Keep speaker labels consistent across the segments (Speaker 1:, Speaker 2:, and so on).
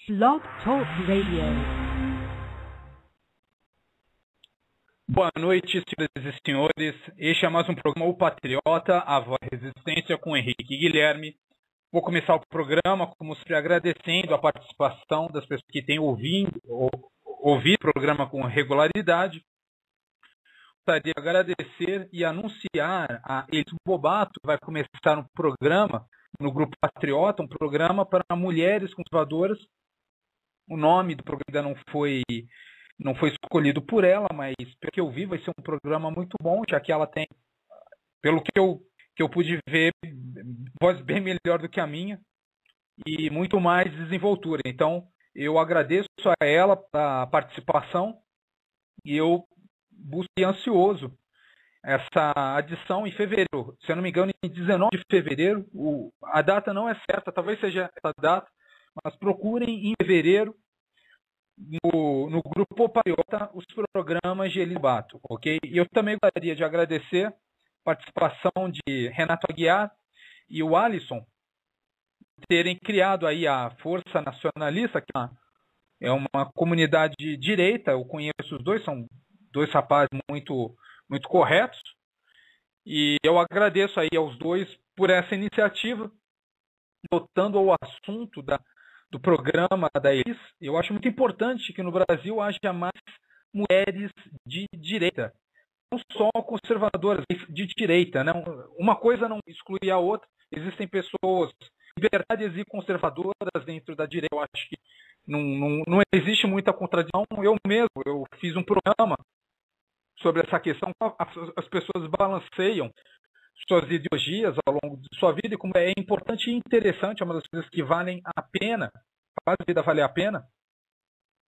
Speaker 1: Blog Talk Radio.
Speaker 2: Boa noite, senhoras e senhores. Este é mais um programa O Patriota, a Voz da Resistência, com Henrique Guilherme. Vou começar o programa, como sempre, agradecendo a participação das pessoas que têm ouvido o programa com regularidade. Gostaria de agradecer e anunciar a Elis Bobato, que vai começar um programa no Grupo Patriota, um programa para mulheres conservadoras. O nome do programa ainda não foi escolhido por ela, mas pelo que eu vi vai ser um programa muito bom, já que ela tem, pelo que eu pude ver, voz bem melhor do que a minha e muito mais desenvoltura. Então, eu agradeço a ela a participação e eu busquei ansioso essa adição em fevereiro. Se eu não me engano, em 19 de fevereiro. A data não é certa, talvez seja essa data, mas procurem em fevereiro no Grupo Patriota os programas de Elis Bobato, ok? E eu também gostaria de agradecer a participação de Renato Aguiar e o Alisson terem criado aí a Força Nacionalista, que é uma comunidade de direita. Eu conheço os dois, são dois rapazes muito corretos, e eu agradeço aí aos dois por essa iniciativa, voltando ao assunto do programa da Elis. Eu acho muito importante que no Brasil haja mais mulheres de direita, não só conservadoras, de direita, né? Uma coisa não exclui a outra. Existem pessoas libertárias e conservadoras dentro da direita. Eu acho que não existe muita contradição. Eu fiz um programa sobre essa questão. As pessoas balanceiam suas ideologias ao longo de sua vida, e como é importante e interessante, é uma das coisas que valem a pena, faz a vida valer a pena.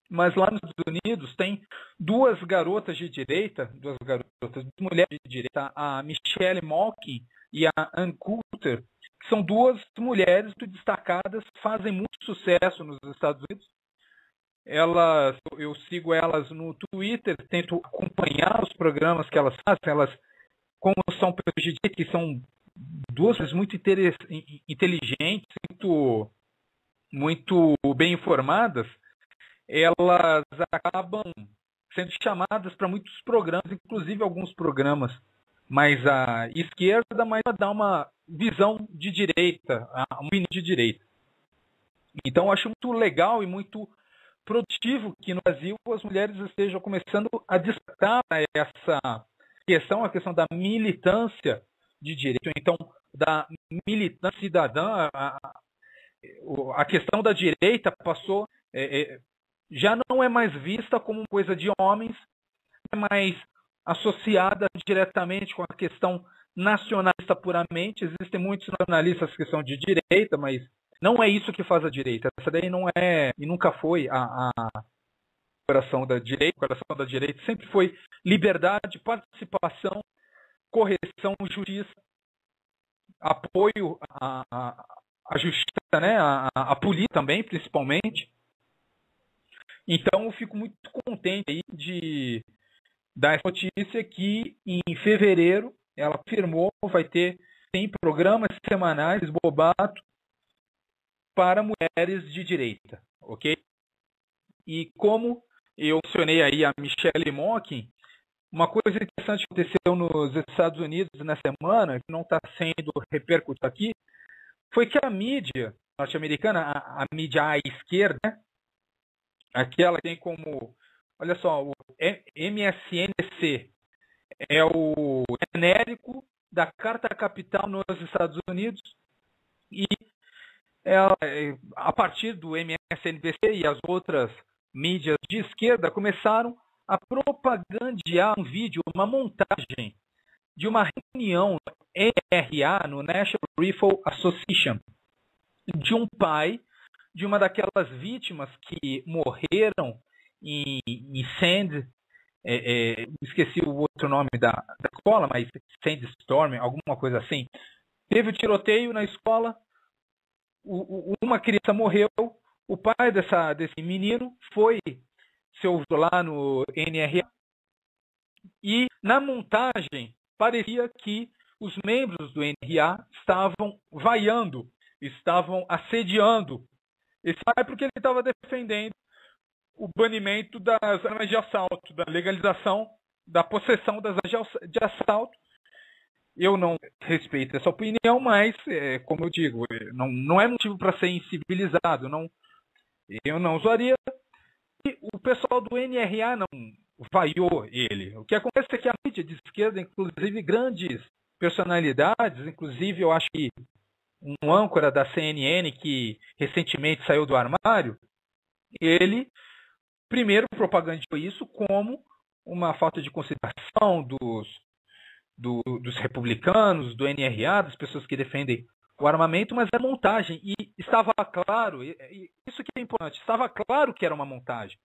Speaker 2: Mas lá nos Estados Unidos tem duas garotas de direita, duas mulheres de direita, a Michelle Malkin e a Ann Coulter, que são duas mulheres muito destacadas, fazem muito sucesso nos Estados Unidos. Eu sigo elas no Twitter, tento acompanhar os programas que elas fazem. Elas, como são pessoas de direita, que são duas pessoas muito inteligentes, muito bem informadas, elas acabam sendo chamadas para muitos programas, inclusive alguns programas mais à esquerda, mas para dar uma visão de direita, uma opinião de direita. Então, eu acho muito legal e muito produtivo que no Brasil as mulheres estejam começando a destacar essa questão, a questão da militância de direito. Então, da militância cidadã, a questão da direita passou, já não é mais vista como coisa de homens, é mais associada diretamente com a questão nacionalista puramente. Existem muitos nacionalistas que são de direita, mas não é isso que faz a direita. Essa daí não é e nunca foi a coração da direita. O coração da direita sempre foi liberdade, participação, correção, justiça, apoio à justiça, né? A polícia também, principalmente. Então, eu fico muito contente aí de dar essa notícia que em fevereiro ela afirmou tem programas semanais Bobato para mulheres de direita, ok? E como eu mencionei aí a Michelle Malkin, uma coisa interessante que aconteceu nos Estados Unidos na semana, que não está sendo repercutido aqui, foi que a mídia norte-americana, a mídia à esquerda, né? Aquela que tem como, olha só, o MSNBC é o genérico da Carta Capital nos Estados Unidos, e a partir do MSNBC e as outras mídias de esquerda começaram a propagandear um vídeo, uma montagem de uma reunião no NRA, no National Rifle Association, de um pai de uma daquelas vítimas que morreram em Sand, esqueci o outro nome da escola, mas Sandstorm, alguma coisa assim. Teve o tiroteio na escola, uma criança morreu, o pai desse menino se ouviu lá no NRA, e na montagem parecia que os membros do NRA estavam vaiando, estavam assediando Ele sai porque ele estava defendendo o banimento das armas de assalto, da legalização, da possessão das armas de assalto. Eu não respeito essa opinião, mas, como eu digo, não é motivo para ser incivilizado. Eu não usaria. E o pessoal do NRA não vaiou ele. O que acontece é que a mídia de esquerda, inclusive grandes personalidades, inclusive eu acho que um âncora da CNN que recentemente saiu do armário, ele primeiro propagandizou isso como uma falta de consideração dos republicanos, do NRA, das pessoas que defendem o armamento, mas é montagem. E estava claro, isso que é importante, estava claro que era uma montagem.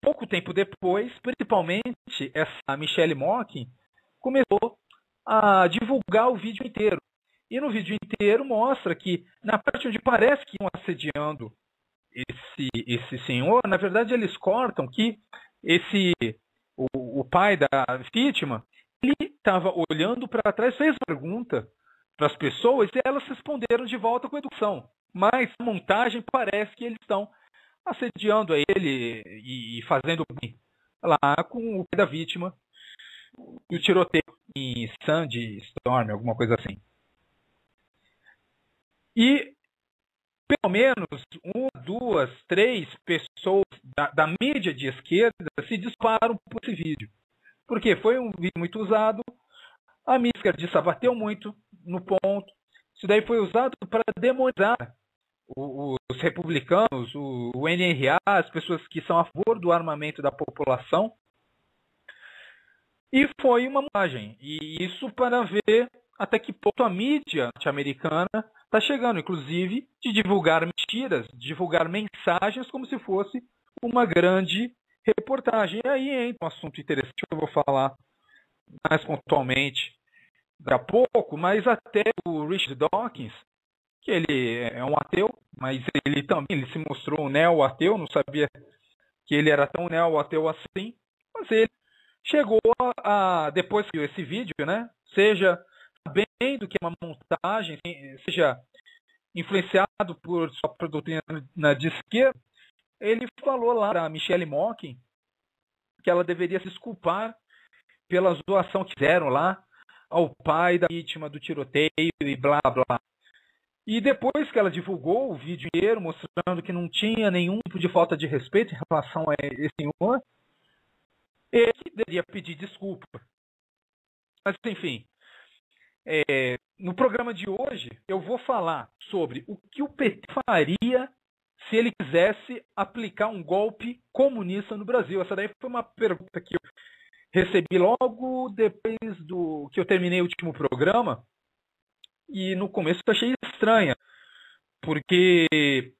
Speaker 2: Pouco tempo depois, principalmente, essa Michelle Mocking começou a divulgar o vídeo inteiro. E no vídeo inteiro mostra que, na parte onde parece que estão assediando esse senhor, na verdade eles cortam que o pai da vítima, ele estava olhando para trás, fez pergunta para as pessoas e elas responderam de volta com educação. Mas a montagem parece que eles estão assediando a ele e fazendo lá com o pai da vítima, o tiroteio em Sandstorm, alguma coisa assim. E pelo menos uma, duas, três pessoas da mídia de esquerda se disparam por esse vídeo. Porque foi um vídeo muito usado, a mídia esquerdista bateu muito no ponto. Isso daí foi usado para demonizar os republicanos, o NRA, as pessoas que são a favor do armamento da população. E foi uma montagem. E isso para ver até que ponto a mídia norte-americana está chegando, inclusive, de divulgar mentiras, de divulgar mensagens como se fosse uma grande reportagem. E aí entra um assunto interessante que eu vou falar mais pontualmente daqui a pouco, mas até o Richard Dawkins, que ele é um ateu, mas ele também se mostrou um neo-ateu, não sabia que ele era tão neo-ateu assim, mas ele chegou depois que viu esse vídeo, né, seja sabendo que é uma montagem, seja influenciado por sua doutrina de esquerda, ele falou lá para Michelle Mocking que ela deveria se desculpar pela zoação que fizeram lá ao pai da vítima do tiroteio e blá blá. E depois que ela divulgou o vídeo inteiro, mostrando que não tinha nenhum tipo de falta de respeito em relação a esse senhor, ele deveria pedir desculpa. Mas, enfim, no programa de hoje, eu vou falar sobre o que o PT faria se ele quisesse aplicar um golpe comunista no Brasil. Essa daí foi uma pergunta que eu recebi logo depois do que eu terminei o último programa. E no começo eu achei estranha, porque,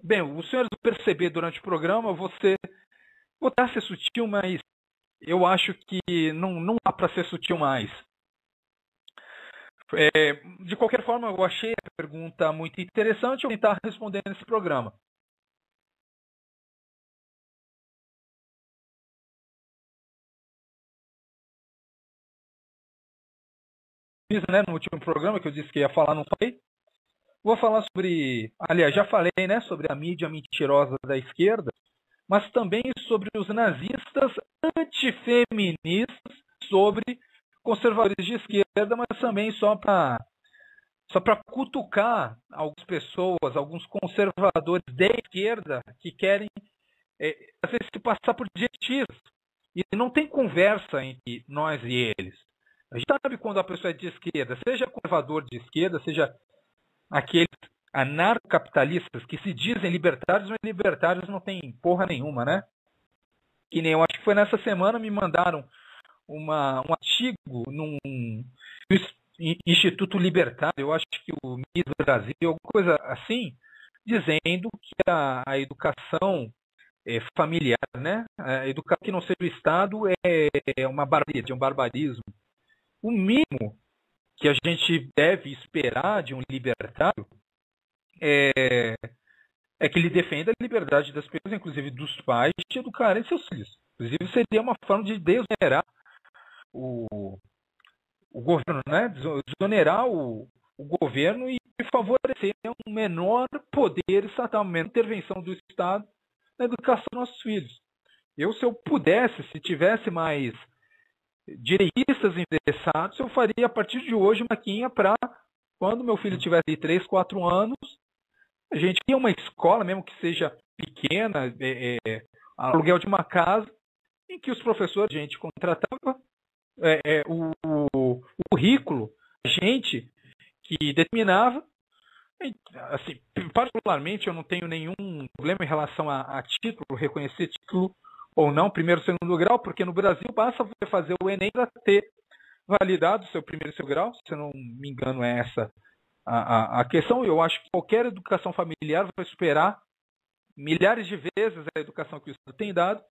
Speaker 2: bem, os senhores vão perceber durante o programa, vou tentar ser sutil, mas eu acho que não dá para ser sutil mais. De qualquer forma, eu achei a pergunta muito interessante, eu vou tentar responder nesse programa. Né, no último programa que eu disse que ia falar, não falei. Vou falar sobre, aliás, já falei, né, sobre a mídia mentirosa da esquerda, mas também sobre os nazistas antifeministas, sobre conservadores de esquerda, mas também só para cutucar algumas pessoas, alguns conservadores de esquerda que querem às vezes se passar por direitistas. E não tem conversa entre nós e eles. A gente sabe quando a pessoa é de esquerda, seja conservador de esquerda, seja aqueles anarcocapitalistas que se dizem libertários, mas libertários não tem porra nenhuma, né? Que nem eu acho que foi nessa semana me mandaram um artigo num Instituto Libertário, eu acho que o MIS Brasil, alguma coisa assim, dizendo que a educação familiar, né? A educação que não seja o Estado é uma barbaridade, é um barbarismo. O mínimo que a gente deve esperar de um libertário é que ele defenda a liberdade das pessoas, inclusive dos pais, de educarem seus filhos. Inclusive, seria uma forma de desonerar o governo, né? Desonerar o governo e favorecer um menor poder estatal, uma menor intervenção do Estado na educação dos nossos filhos. Se eu pudesse, se tivesse mais direitistas interessados, eu faria a partir de hoje uma vaquinha para, quando meu filho tivesse 3, 4 anos, a gente tinha uma escola, mesmo que seja pequena, aluguel de uma casa, em que os professores, a gente contratava o currículo, a gente que determinava. Assim, particularmente, eu não tenho nenhum problema em relação a título, reconhecer título ou não, primeiro e segundo grau, porque no Brasil basta você fazer o Enem para ter validado o seu primeiro e segundo grau, se eu não me engano é essa a questão. Eu acho que qualquer educação familiar vai superar milhares de vezes a educação que o Estado tem dado,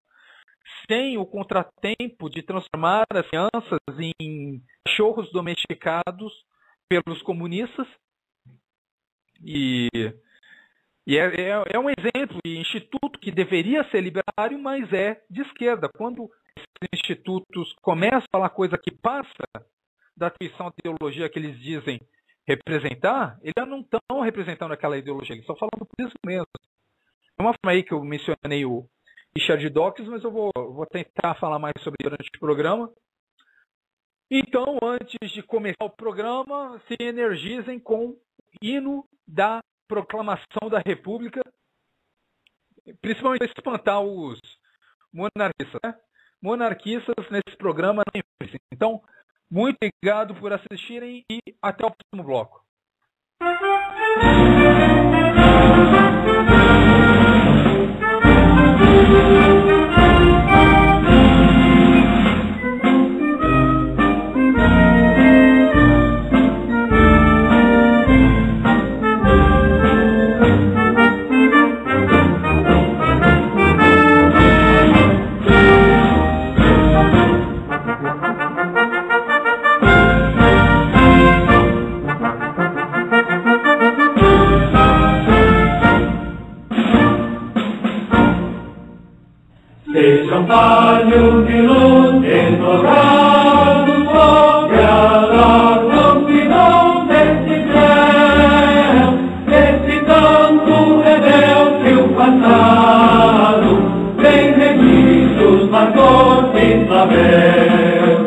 Speaker 2: sem o contratempo de transformar as crianças em cachorros domesticados pelos comunistas. E é um exemplo de instituto que deveria ser libertário, mas é de esquerda. Quando esses institutos começam a falar coisa que passa da atribuição à ideologia que eles dizem representar, eles já não estão representando aquela ideologia, eles estão falando por isso mesmo. É uma forma aí que eu mencionei o Richard Dawkins, mas eu vou tentar falar mais sobre isso durante o programa. Então, antes de começar o programa, se energizem com o hino da proclamação da República, principalmente para espantar os monarquistas, né? Monarquistas nesse programa. Então, muito obrigado por assistirem e até o próximo bloco.
Speaker 1: Sejam talhos de luz desdobrados sobre a longidão desse céu, desse canto rebelde o passado, vem remidos na cor de Isabel.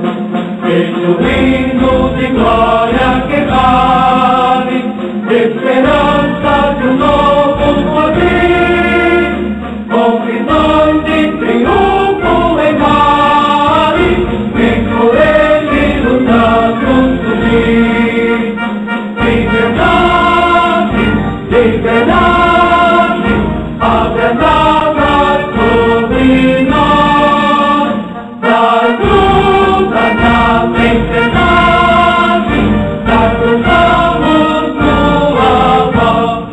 Speaker 1: Seja o hino de glória que vale, de esperança de um novo porvir, com visões de triunfo em vale, vem por ele lutando subir. Liberdade, abre as asas sobre nós, das lutas da liberdade, das cruzamos tua voz.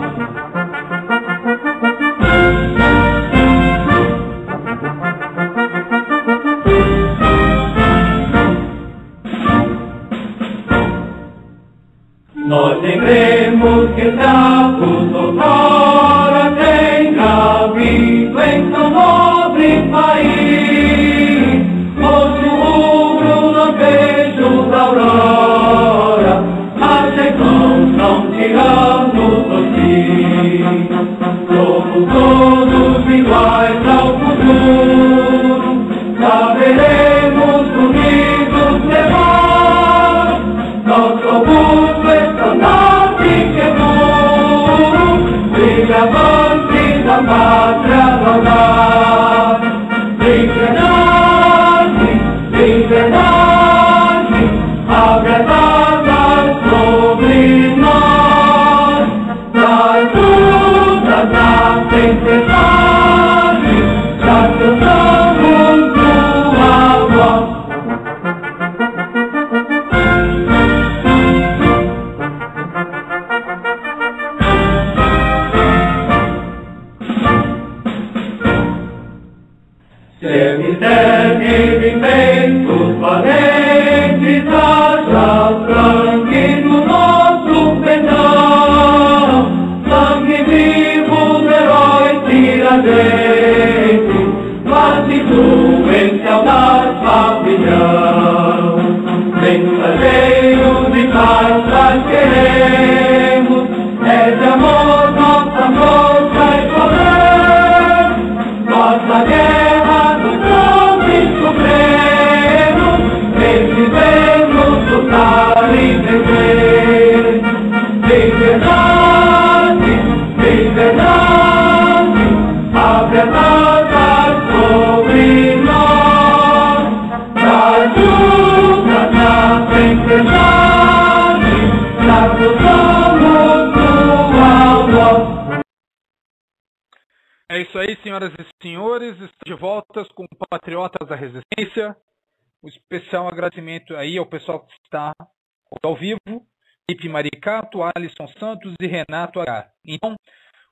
Speaker 1: Nós lembremos que escravos outrora tenha havido em tão nobre país. Hoje o rubro não vejo da aurora, mas então não tiramos daqui. Somos todos iguais ao futuro, saberemos unidos levar nosso robusto estandarte que é duro, brilha avante da pátria rodar. Liberdade, abre as asas sobre nós, das lutas da tempestade, já cantamos tua voz. Serve de feitos valentes, haja sangue no nosso pendão, sangue vivo do herói Tiradentes, latitude em saudade pavilhão. Mensageiros de paz nós queremos,
Speaker 2: É isso aí, senhoras e senhores. Estamos de volta com Patriotas da Resistência. Um especial agradecimento aí ao pessoal que está ao vivo. Felipe Maricato, Alisson Santos e Renato H. Então,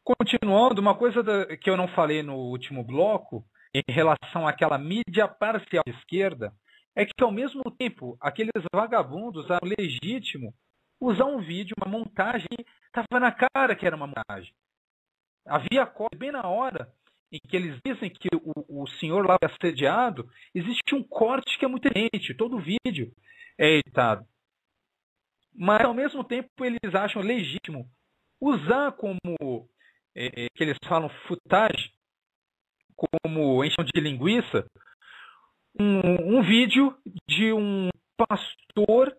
Speaker 2: continuando, uma coisa que eu não falei no último bloco, em relação àquela mídia parcial de esquerda, é que, ao mesmo tempo, aqueles vagabundos eram legítimo usar um vídeo, uma montagem, estava na cara que era uma montagem. Havia corte bem na hora em que eles dizem que o senhor lá foi assediado, existe um corte que é muito evidente, todo o vídeo é editado. Mas, ao mesmo tempo, eles acham legítimo usar como, que eles falam footage, como encham de linguiça, um vídeo de um pastor,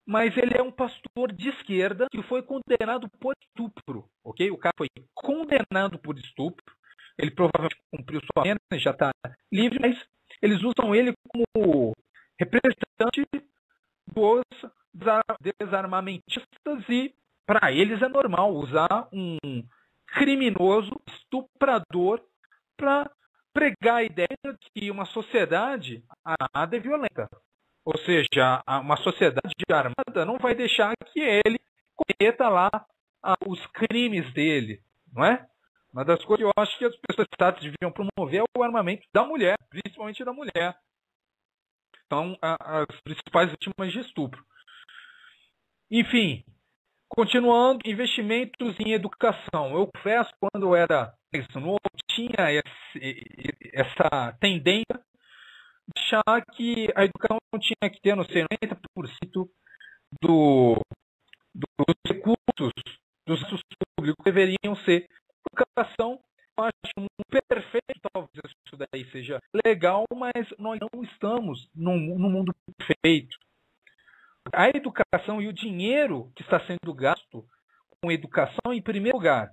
Speaker 2: mas ele é um pastor de esquerda que foi condenado por estupro, ok? O cara foi condenado por estupro, ele provavelmente cumpriu sua pena, já está livre, mas eles usam ele como representante dos desarmamentistas e para eles é normal usar um criminoso, estuprador, para pregar a ideia de que uma sociedade armada é violenta. Ou seja, uma sociedade armada não vai deixar que ele cometa lá os crimes dele, não é? Uma das coisas que eu acho que as pessoas estatais deviam promover é o armamento da mulher, principalmente da mulher. Então, as principais vítimas de estupro. Enfim, continuando, investimentos em educação. Eu confesso, quando eu era mais novo, tinha essa tendência de achar que a educação tinha que ter, não sei, 90% dos recursos dos recursos públicos deveriam ser educação. Eu acho muito perfeito, talvez isso daí seja legal, mas nós não estamos no mundo perfeito. A educação e o dinheiro que está sendo gasto com educação, em primeiro lugar,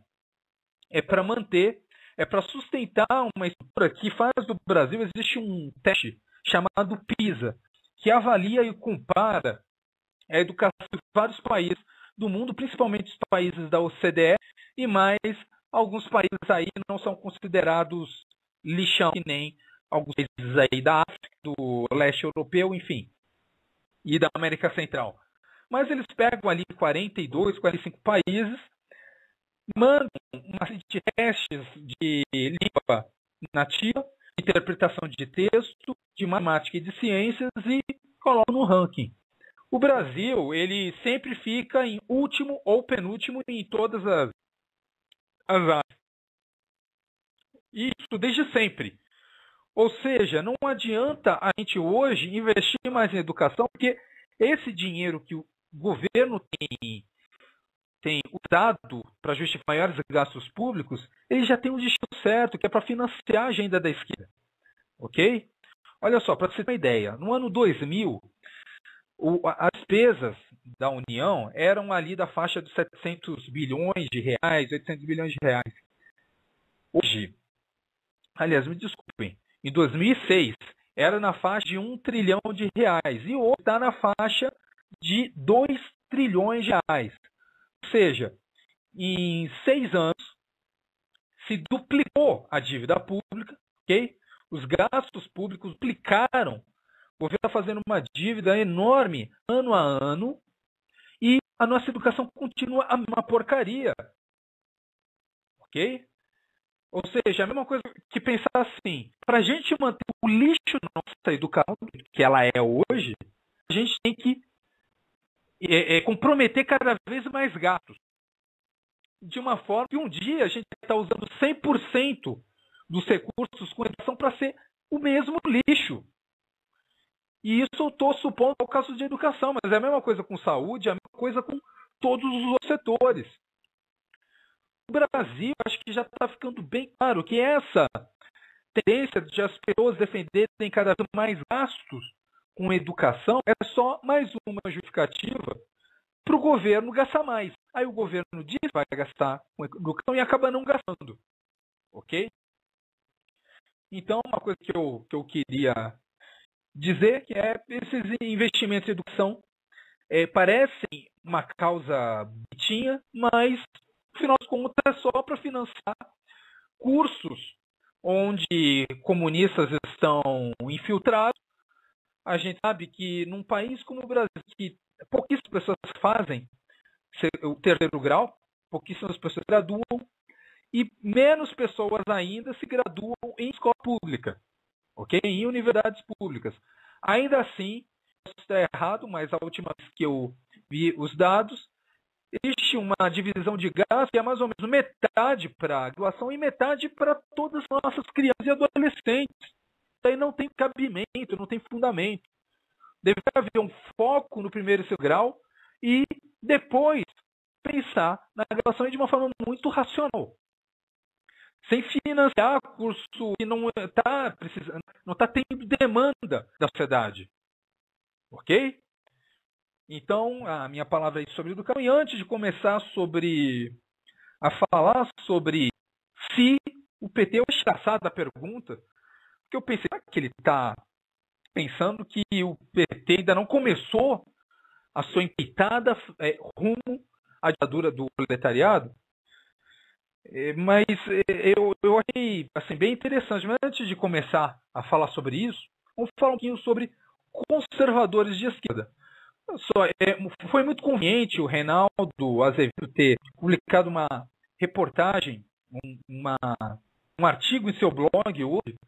Speaker 2: é para manter, é para sustentar uma estrutura que faz do Brasil. Existe um teste chamado PISA, que avalia e compara a educação de vários países do mundo, principalmente os países da OCDE, e mais alguns países aí não são considerados lixão, que nem alguns países aí da África, do leste europeu, enfim, e da América Central. Mas eles pegam ali 42, 45 países, mandam uma série de testes de língua nativa, interpretação de texto, de matemática e de ciências e colocam no ranking. O Brasil, ele sempre fica em último ou penúltimo em todas as áreas. Isso desde sempre. Ou seja, não adianta a gente hoje investir mais em educação, porque esse dinheiro que o governo tem usado para justificar maiores gastos públicos, ele já tem um destino certo, que é para financiar a agenda da esquerda. Ok? Olha só, para você ter uma ideia, no ano 2000, as despesas da União eram ali da faixa de 700 bilhões de reais, 800 bilhões de reais. Hoje, aliás, me desculpem, em 2006 era na faixa de 1 trilhão de reais e hoje está na faixa de 2 trilhões de reais. Ou seja, em 6 anos se duplicou a dívida pública, ok? Os gastos públicos duplicaram. O governo está fazendo uma dívida enorme ano a ano e a nossa educação continua a mesma porcaria. Ok? Ou seja, a mesma coisa que pensar assim, para a gente manter o lixo da nossa educação, que ela é hoje, a gente tem que comprometer cada vez mais gastos. De uma forma que um dia a gente está usando 100% dos recursos com educação para ser o mesmo lixo. E isso eu estou supondo é o caso de educação, mas é a mesma coisa com saúde, é a mesma coisa com todos os outros setores. No Brasil, acho que já está ficando bem claro que essa tendência de as pessoas defenderem cada vez mais gastos com educação é só mais uma justificativa para o governo gastar mais. Aí o governo diz que vai gastar com educação e acaba não gastando. Ok? Então, uma coisa que eu queria dizer que esses investimentos em educação parecem uma causa bonitinha, mas, no final das contas, é só para financiar cursos onde comunistas estão infiltrados. A gente sabe que num país como o Brasil, que pouquíssimas pessoas fazem o terceiro grau, pouquíssimas pessoas graduam, e menos pessoas ainda se graduam em escola pública, ok? Em universidades públicas. Ainda assim, posso estar errado, mas a última vez que eu vi os dados, existe uma divisão de gastos que é mais ou menos metade para a graduação e metade para todas as nossas crianças e adolescentes. Daí não tem cabimento, não tem fundamento. Deve haver um foco no primeiro e segundo grau e depois pensar na graduação de uma forma muito racional. Sem financiar curso que não está tendo demanda da sociedade. Ok? Então, a minha palavra é sobre educação. E antes de começar a falar sobre se o PT é escassado da pergunta, porque eu pensei que ele está pensando que o PT ainda não começou a sua empreitada rumo à ditadura do proletariado. Mas eu achei assim, bem interessante. Mas antes de começar a falar sobre isso, vamos falar um pouquinho sobre conservadores de esquerda. Foi muito conveniente o Reinaldo Azevedo ter publicado uma reportagem, um artigo em seu blog hoje,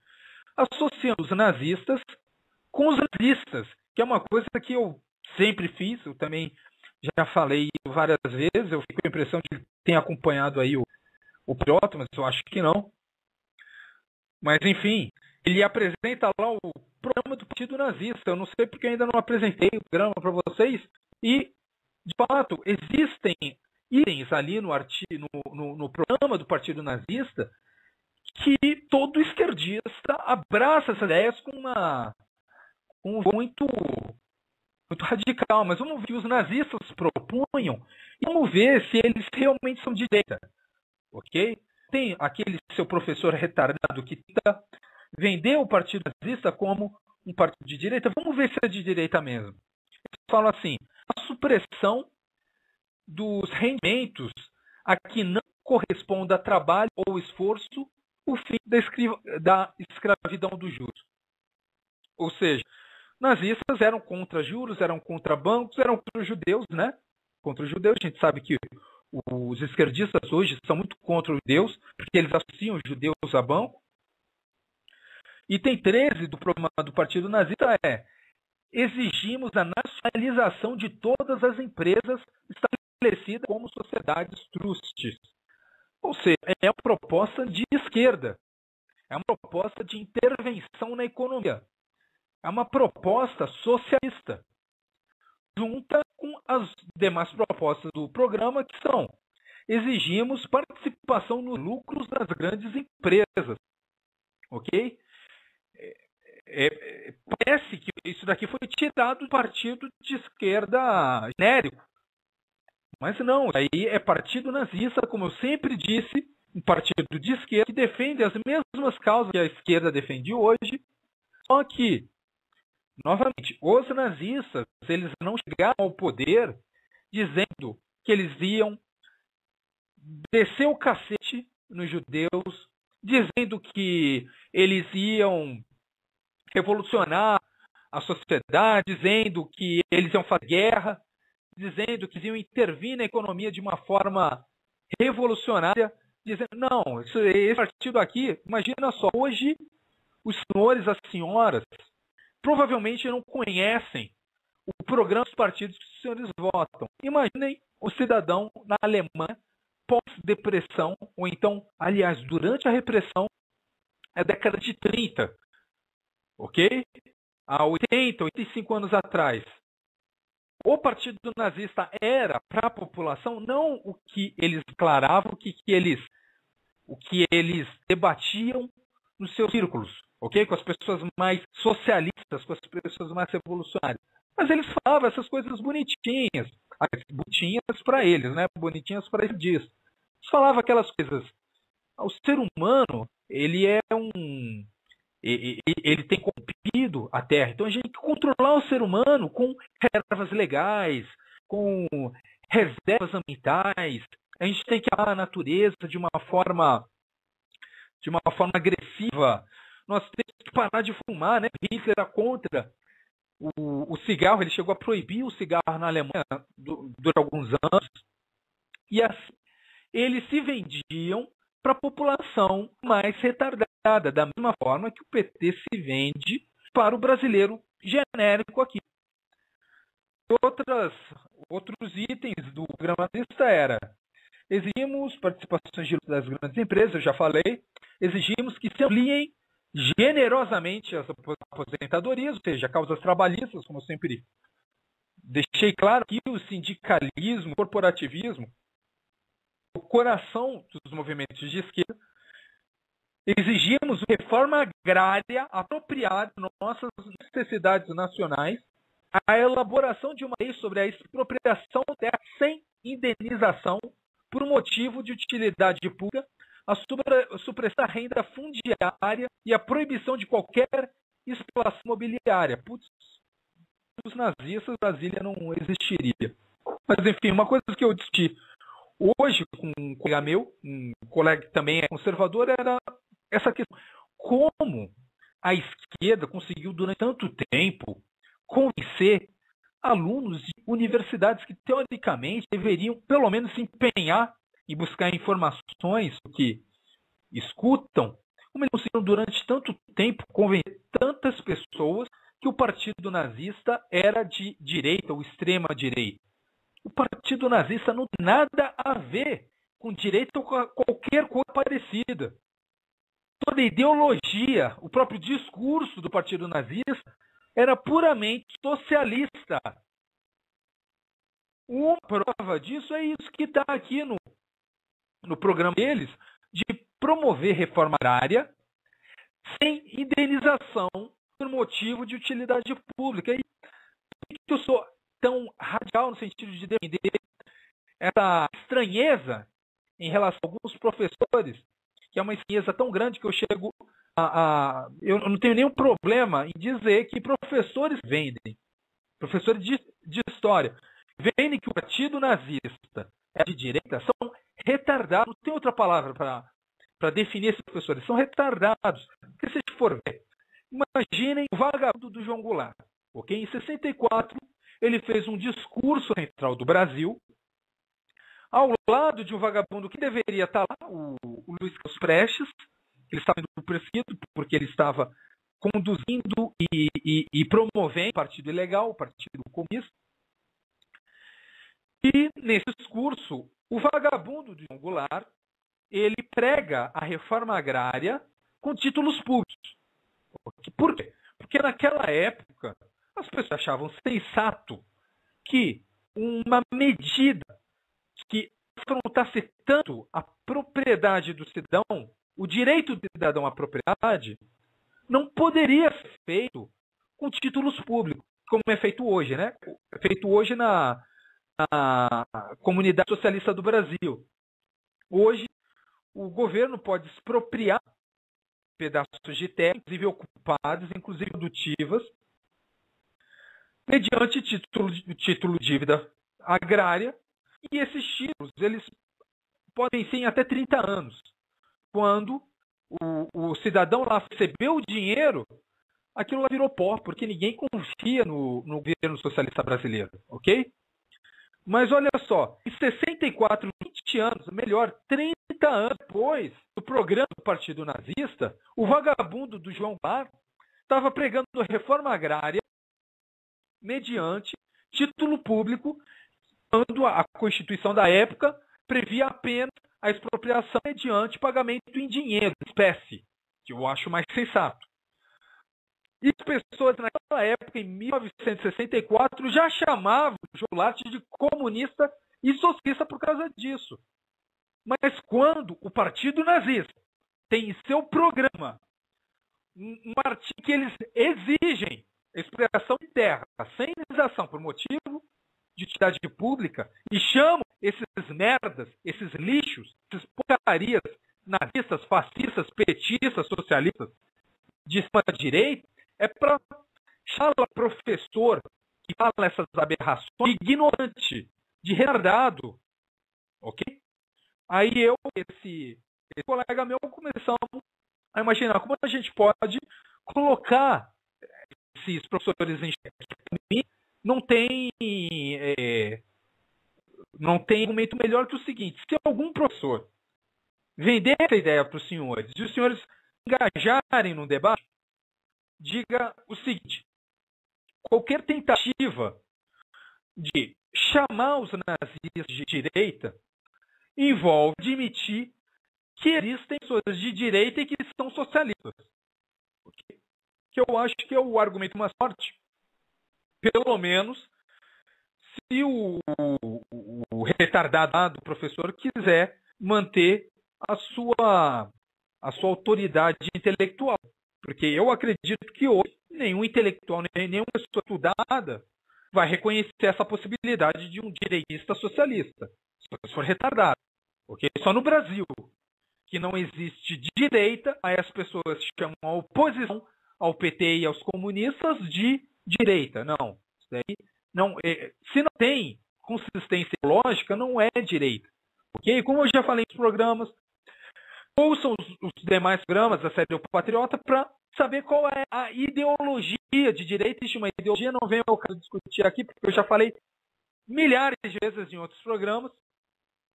Speaker 2: associando os nazistas com os nazistas, que é uma coisa que eu sempre fiz, eu também já falei várias vezes, eu fico com a impressão de que tem acompanhado aí o Patriota, mas eu acho que não. Mas, enfim, ele apresenta lá o programa do Partido Nazista. Eu não sei porque eu ainda não apresentei o programa para vocês. E, de fato, existem itens ali no programa do Partido Nazista que todo esquerdista abraça essas ideias com muito radical. Mas vamos ver o que os nazistas propunham e vamos ver se eles realmente são de direita. Ok? Tem aquele seu professor retardado que tenta vender o Partido Nazista como um partido de direita. Vamos ver se é de direita mesmo. Eles falam assim: a supressão dos rendimentos a que não corresponda a trabalho ou esforço, o fim da escravidão dos juros. Ou seja, nazistas eram contra juros, eram contra bancos, eram contra os judeus, né? Contra os judeus. A gente sabe que os esquerdistas hoje são muito contra os judeus, porque eles associam os judeus a banco. Item 13 do programa do Partido Nazista é: exigimos a nacionalização de todas as empresas estabelecidas como sociedades trustes. Ou seja, é uma proposta de esquerda. É uma proposta de intervenção na economia. É uma proposta socialista, junta com as demais propostas do programa, que são: exigimos participação nos lucros das grandes empresas. Ok? Parece que isso daqui foi tirado do partido de esquerda genérico. Mas não, aí é partido nazista, como eu sempre disse, um partido de esquerda que defende as mesmas causas que a esquerda defende hoje, só que, novamente, os nazistas, eles não chegaram ao poder dizendo que eles iam descer o cacete nos judeus, dizendo que eles iam revolucionar a sociedade, dizendo que eles iam fazer guerra, dizendo que eles iam intervir na economia de uma forma revolucionária, dizendo: não, esse partido aqui, imagina só, hoje os senhores, as senhoras, provavelmente não conhecem o programa dos partidos que os senhores votam. Imaginem o cidadão na Alemanha pós-depressão, ou então, aliás, durante a repressão, a década de 30, ok? Há 80, 85 anos atrás. O Partido Nazista era para a população não o que eles declaravam, o que eles debatiam nos seus círculos, ok? Com as pessoas mais socialistas, com as pessoas mais revolucionárias. Mas eles falavam essas coisas bonitinhas para eles, né? Bonitinhas para eles. Eles falavam aquelas coisas. O ser humano, ele tem corrompido a Terra. Então a gente tem que controlar o ser humano com reservas legais, com reservas ambientais. A gente tem que amar a natureza de uma forma de uma forma agressiva. Nós temos que parar de fumar, né? Hitler era contra o cigarro, ele chegou a proibir o cigarro na Alemanha durante alguns anos. E assim, eles se vendiam para a população mais retardada, da mesma forma que o PT se vende para o brasileiro genérico aqui. Outros itens do programa nazista era: exigimos participações das grandes empresas, eu já falei, exigimos que se ampliem generosamente as aposentadorias, ou seja, causas trabalhistas, como eu sempre deixei claro que o sindicalismo, o corporativismo, o coração dos movimentos de esquerda. Exigimos reforma agrária apropriada às nossas necessidades nacionais, a elaboração de uma lei sobre a expropriação da terra sem indenização por motivo de utilidade pública, a supressão da renda fundiária e a proibição de qualquer especulação imobiliária. Putz, os nazistas, Brasília não existiria. Mas, enfim, uma coisa que eu discuti hoje com um colega meu, um colega que também é conservador, era essa questão. Como a esquerda conseguiu, durante tanto tempo, convencer alunos de universidades que, teoricamente, deveriam, pelo menos, se empenhar em buscar informações que escutam, como eles conseguiram, durante tanto tempo, convencer tantas pessoas que o partido nazista era de direita ou extrema-direita. O partido nazista não tem nada a ver com direita ou com qualquer coisa parecida. Toda a ideologia, o próprio discurso do partido nazista era puramente socialista. Uma prova disso é isso que está aqui no programa deles, de promover reforma agrária sem indenização por motivo de utilidade pública. E por que eu sou tão radical no sentido de defender essa estranheza em relação a alguns professores, que é uma estranheza tão grande que eu chego eu não tenho nenhum problema em dizer que professores vendem, professores de história, vendem que o partido nazista é de direita, são retardados, não tem outra palavra para definir esses professores, são retardados. Porque se a gente for ver, imaginem o vagabundo do João Goulart. Okay? Em 64, ele fez um discurso central do Brasil, ao lado de um vagabundo que deveria estar lá, o Luiz Carlos Prestes, que ele estava indo perseguido porque ele estava conduzindo e promovendo o partido ilegal, o Partido Comunista. E, nesse discurso, o vagabundo de João Goulart, ele prega a reforma agrária com títulos públicos. Por quê? Porque naquela época, as pessoas achavam sensato que uma medida que afrontasse tanto a propriedade do cidadão, o direito do cidadão à propriedade, não poderia ser feito com títulos públicos, como é feito hoje, né? É feito hoje na Comunidade Socialista do Brasil. Hoje, o governo pode expropriar pedaços de terra, inclusive ocupados, inclusive produtivas, mediante título de dívida agrária, e esses títulos eles podem ser em até 30 anos. Quando o cidadão lá recebeu o dinheiro, aquilo lá virou pó, porque ninguém confia no governo socialista brasileiro, ok? Mas olha só, em 64, 20 anos, melhor, 30 anos depois do programa do Partido Nazista, o vagabundo do João Goulart estava pregando reforma agrária mediante título público, quando a Constituição da época previa apenas a expropriação mediante pagamento em dinheiro, espécie, que eu acho mais sensato. E as pessoas naquela época, em 1964, já chamavam o João Goulart de comunista e socialista por causa disso. Mas quando o Partido Nazista tem em seu programa um artigo que eles exigem expropriação de terra sem indenização por motivo de utilidade pública e chamam esses merdas, esses lixos, essas porcarias nazistas, fascistas, petistas, socialistas de extrema-direita, é para chamar professor que fala essas aberrações de ignorante, de retardado. Ok? Aí eu, esse colega meu, começamos a imaginar como a gente pode colocar esses professores em xeque. Não tem argumento melhor que o seguinte: se algum professor vender essa ideia para os senhores e os senhores engajarem no debate, diga o seguinte: qualquer tentativa de chamar os nazistas de direita envolve admitir que existem pessoas de direita e que são socialistas. Que eu acho que é o argumento mais forte. Pelo menos se o retardado professor quiser manter a sua autoridade intelectual. Porque eu acredito que hoje nenhum intelectual, nenhuma pessoa estudada vai reconhecer essa possibilidade de um direitista socialista. Se for retardado. Okay? Só no Brasil que não existe direita, aí as pessoas chamam a oposição ao PT e aos comunistas de direita. Não. Isso daí não, se não tem consistência lógica, não é direita. Okay? Como eu já falei nos programas, ouçam os demais programas da série O Patriota para saber qual é a ideologia de direita. Existe uma ideologia, não venho ao caso discutir aqui, porque eu já falei milhares de vezes em outros programas.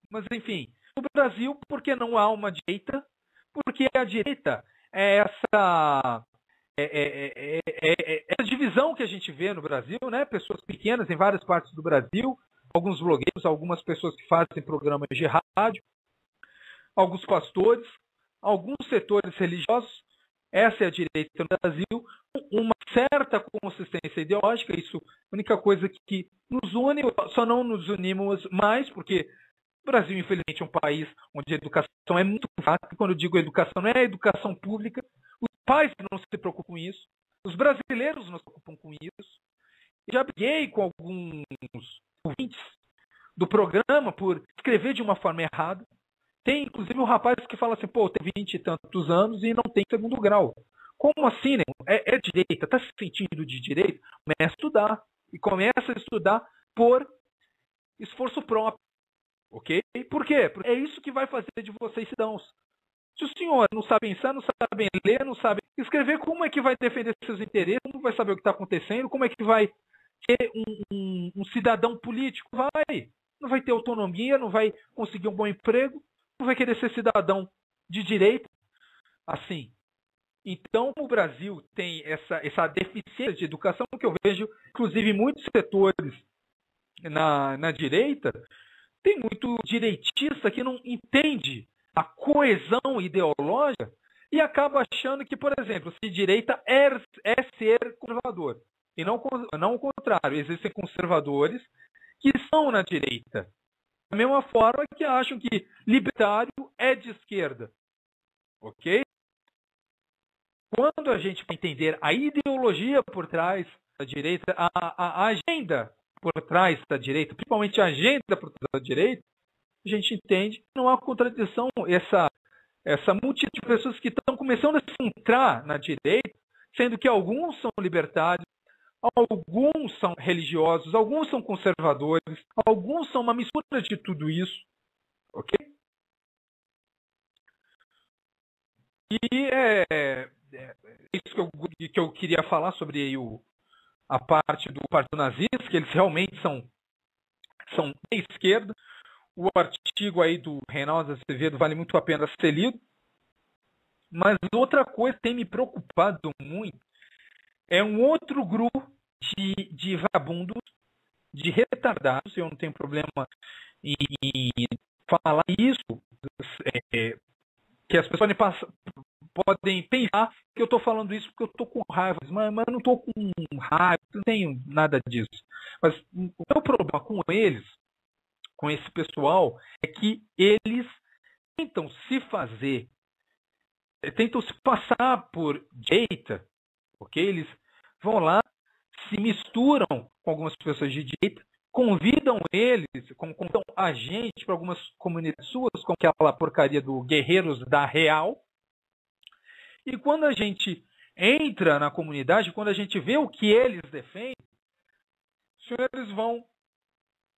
Speaker 2: Mas, enfim, no Brasil, por que não há uma direita? Porque a direita é essa divisão que a gente vê no Brasil, né? Pessoas pequenas em várias partes do Brasil, alguns blogueiros, algumas pessoas que fazem programas de rádio, alguns pastores, alguns setores religiosos. Essa é a direita no Brasil, uma certa consistência ideológica. Isso é a única coisa que nos une. Só não nos unimos mais, porque o Brasil, infelizmente, é um país onde a educação é muito fácil. Quando eu digo educação, não é a educação pública. Os pais não se preocupam com isso. Os brasileiros não se preocupam com isso. Eu já briguei com alguns ouvintes do programa por escrever de uma forma errada. Tem, inclusive, um rapaz que fala assim: pô, tem 20 e tantos anos e não tem segundo grau. Como assim, né? É direita? Está se sentindo de direita? Começa a estudar. E começa a estudar por esforço próprio. Ok? Por quê? Porque é isso que vai fazer de vocês cidadãos. Se o senhor não sabe pensar, não sabe ler, não sabe escrever, como é que vai defender seus interesses? Como vai saber o que está acontecendo? Como é que vai ser um cidadão político? Não vai ter autonomia, não vai conseguir um bom emprego, não vai querer ser cidadão de direita. Assim. Então, o Brasil tem essa deficiência de educação que eu vejo, inclusive, em muitos setores na direita. Tem muito direitista que não entende a coesão ideológica e acaba achando que, por exemplo, se direita é ser conservador. E não o contrário. Existem conservadores que são na direita. Da mesma forma que acham que libertário é de esquerda. Ok? Quando a gente vai entender a ideologia por trás da direita, a agenda por trás da direita, principalmente a agenda por trás da direita, a gente entende que não há contradição. Essa multidão de pessoas que estão começando a se entrar na direita, sendo que alguns são libertários, alguns são religiosos, alguns são conservadores, alguns são uma mistura de tudo isso. Ok? E é isso que eu queria falar sobre a parte do Partido Nazista, que eles realmente são de esquerda. O artigo aí do Reinaldo Azevedo vale muito a pena ser lido. Mas outra coisa que tem me preocupado muito é um outro grupo de vagabundos, de retardados. Eu não tenho problema em falar isso, que as pessoas podem pensar que eu estou falando isso porque eu estou com raiva. Mas eu não estou com raiva, não tenho nada disso. Mas o meu problema com eles, com esse pessoal, é que eles tentam se passar por direita, ok? Eles vão lá, se misturam com algumas pessoas de direita, convidam a gente para algumas comunidades suas, como aquela porcaria do Guerreiros da Real. E quando a gente entra na comunidade, quando a gente vê o que eles defendem, os senhores vão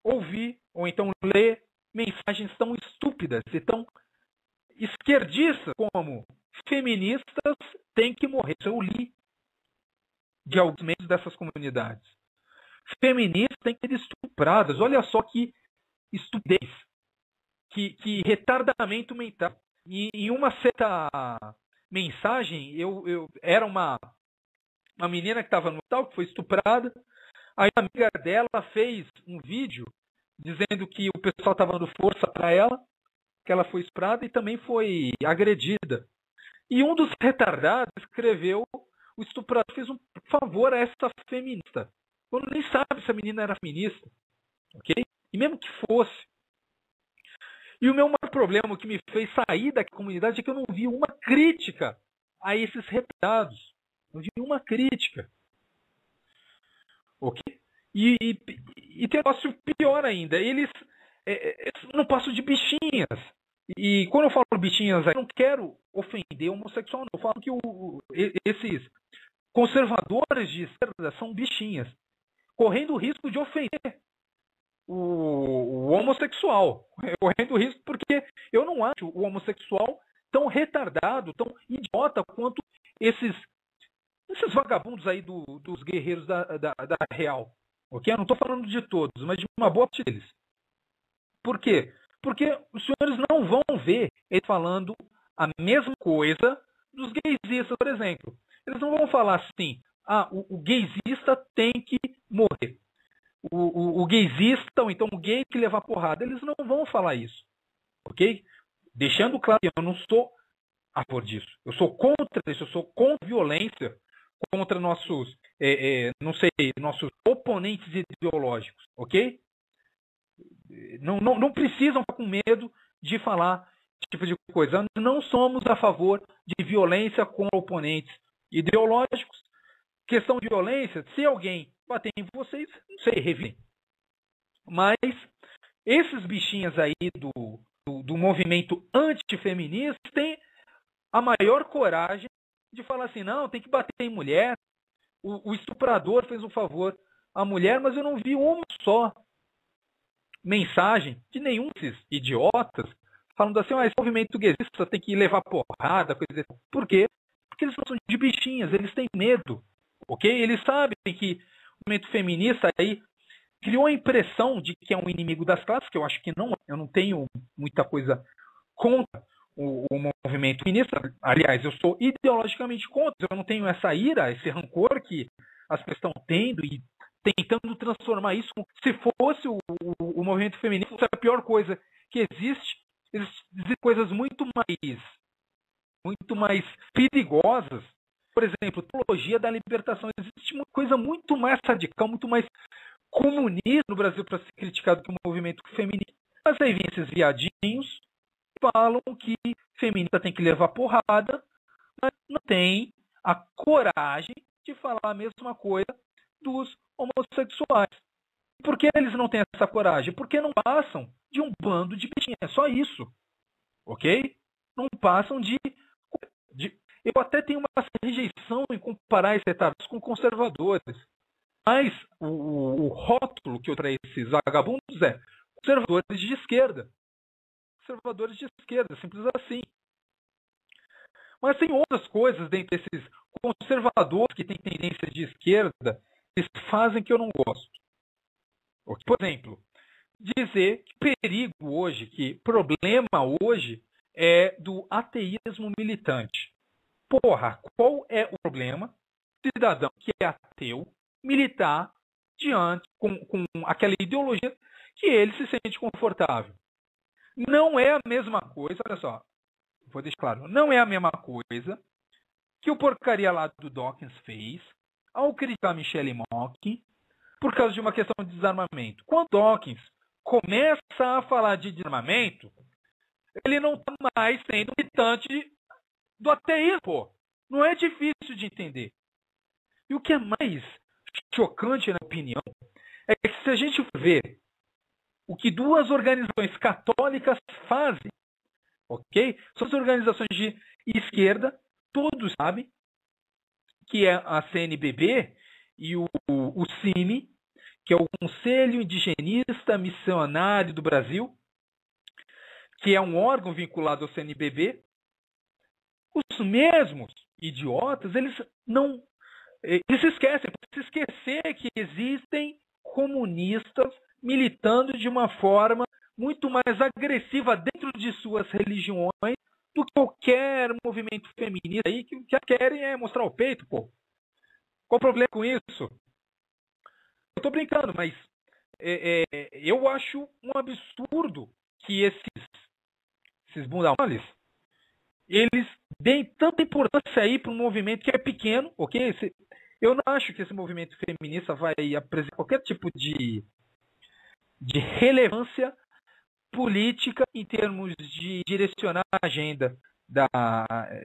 Speaker 2: ouvir ou então ler mensagens tão estúpidas e tão esquerdistas como feministas têm que morrer. Isso eu li de alguns membros dessas comunidades. Feministas têm que ser estupradas. Olha só que estupidez, que retardamento mental. E em uma certa mensagem, era uma menina que estava no hospital, que foi estuprada. Aí a amiga dela fez um vídeo dizendo que o pessoal estava dando força para ela, que ela foi estuprada e também foi agredida. E um dos retardados escreveu: o estuprador fez um favor a essa feminista. Quando nem sabe se a menina era feminista. Ok? E mesmo que fosse. E o meu maior problema, o que me fez sair da comunidade, é que eu não vi uma crítica a esses retardados. Não vi uma crítica. Ok? E tem um negócio pior ainda. Eles não passam de bichinhas. E quando eu falo bichinhas, eu não quero ofender homossexual, não. Eu falo que esses conservadores de esquerda são bichinhas, correndo o risco de ofender o homossexual. Correndo o risco porque eu não acho o homossexual tão retardado, tão idiota quanto esses vagabundos aí dos guerreiros da Real. Ok? Eu não estou falando de todos, mas de uma boa parte deles. Por quê? Porque os senhores não vão ver ele falando a mesma coisa dos gaysistas, por exemplo. Eles não vão falar assim: o gaysista tem que morrer. O gaysista, ou então o gay que levar porrada. Eles não vão falar isso. Ok? Deixando claro que eu não sou a favor disso. Eu sou contra isso. Eu sou contra a violência contra nossos, nossos oponentes ideológicos. Ok? Não precisam ficar com medo de falar esse tipo de coisa. Nós não somos a favor de violência contra oponentes ideológicos. Questão de violência, se alguém bater em vocês, não sei, revidem. Mas esses bichinhos aí do movimento antifeminista têm a maior coragem de falar assim: não, tem que bater em mulher. O estuprador fez um favor à mulher, mas eu não vi uma só mensagem de nenhum desses idiotas falando assim: esse movimento gaysista tem que levar porrada, coisa assim. Por quê? Porque eles são de bichinhas, eles têm medo. Ok? Eles sabem que o movimento feminista aí criou a impressão de que é um inimigo das classes, que eu acho que não. Eu não tenho muita coisa contra o movimento feminista. Aliás, eu sou ideologicamente contra. Eu não tenho essa ira, esse rancor que as pessoas estão tendo e tentando transformar isso. Se fosse o movimento feminista, fosse a pior coisa que existe. Existem coisas muito mais perigosas. Por exemplo, teologia da libertação. Existe uma coisa muito mais radical, muito mais comunista no Brasil para ser criticado que o movimento feminista. Mas aí vem esses viadinhos que falam que feminista tem que levar porrada, mas não tem a coragem de falar a mesma coisa dos homossexuais. Por que eles não têm essa coragem? Porque não passam de um bando de bichinhos. É só isso. Ok? Não passam de... Eu até tenho uma rejeição em comparar esses retardados com conservadores. Mas o rótulo que eu trago esses vagabundos é conservadores de esquerda. Conservadores de esquerda, simples assim. Mas tem outras coisas dentro desses conservadores que têm tendência de esquerda, eles fazem que eu não gosto. Por exemplo, dizer que perigo hoje, que problema hoje é do ateísmo militante. Porra, qual é o problema? Cidadão que é ateu militar diante com aquela ideologia que ele se sente confortável. Não é a mesma coisa, olha só, vou deixar claro, não é a mesma coisa que o porcaria lá do Dawkins fez ao criticar Michelle Mock por causa de uma questão de desarmamento. Quando Dawkins começa a falar de desarmamento, ele não está mais sendo militante do ateísmo, pô. Não é difícil de entender. E o que é mais chocante, na minha opinião, é que se a gente ver o que duas organizações católicas fazem, ok? São as organizações de esquerda, todos sabem, que é a CNBB e o CIMI, que é o Conselho Indigenista Missionário do Brasil, que é um órgão vinculado ao CNBB, Os mesmos idiotas, eles se esquecem, se esquecer que existem comunistas militando de uma forma muito mais agressiva dentro de suas religiões do que qualquer movimento feminista aí que o que querem é mostrar o peito, pô. Qual o problema com isso? Eu tô brincando, mas eu acho um absurdo que esses bunda moles, eles deem tanta importância aí para um movimento que é pequeno, ok? Eu não acho que esse movimento feminista vai apresentar qualquer tipo de relevância política em termos de direcionar a agenda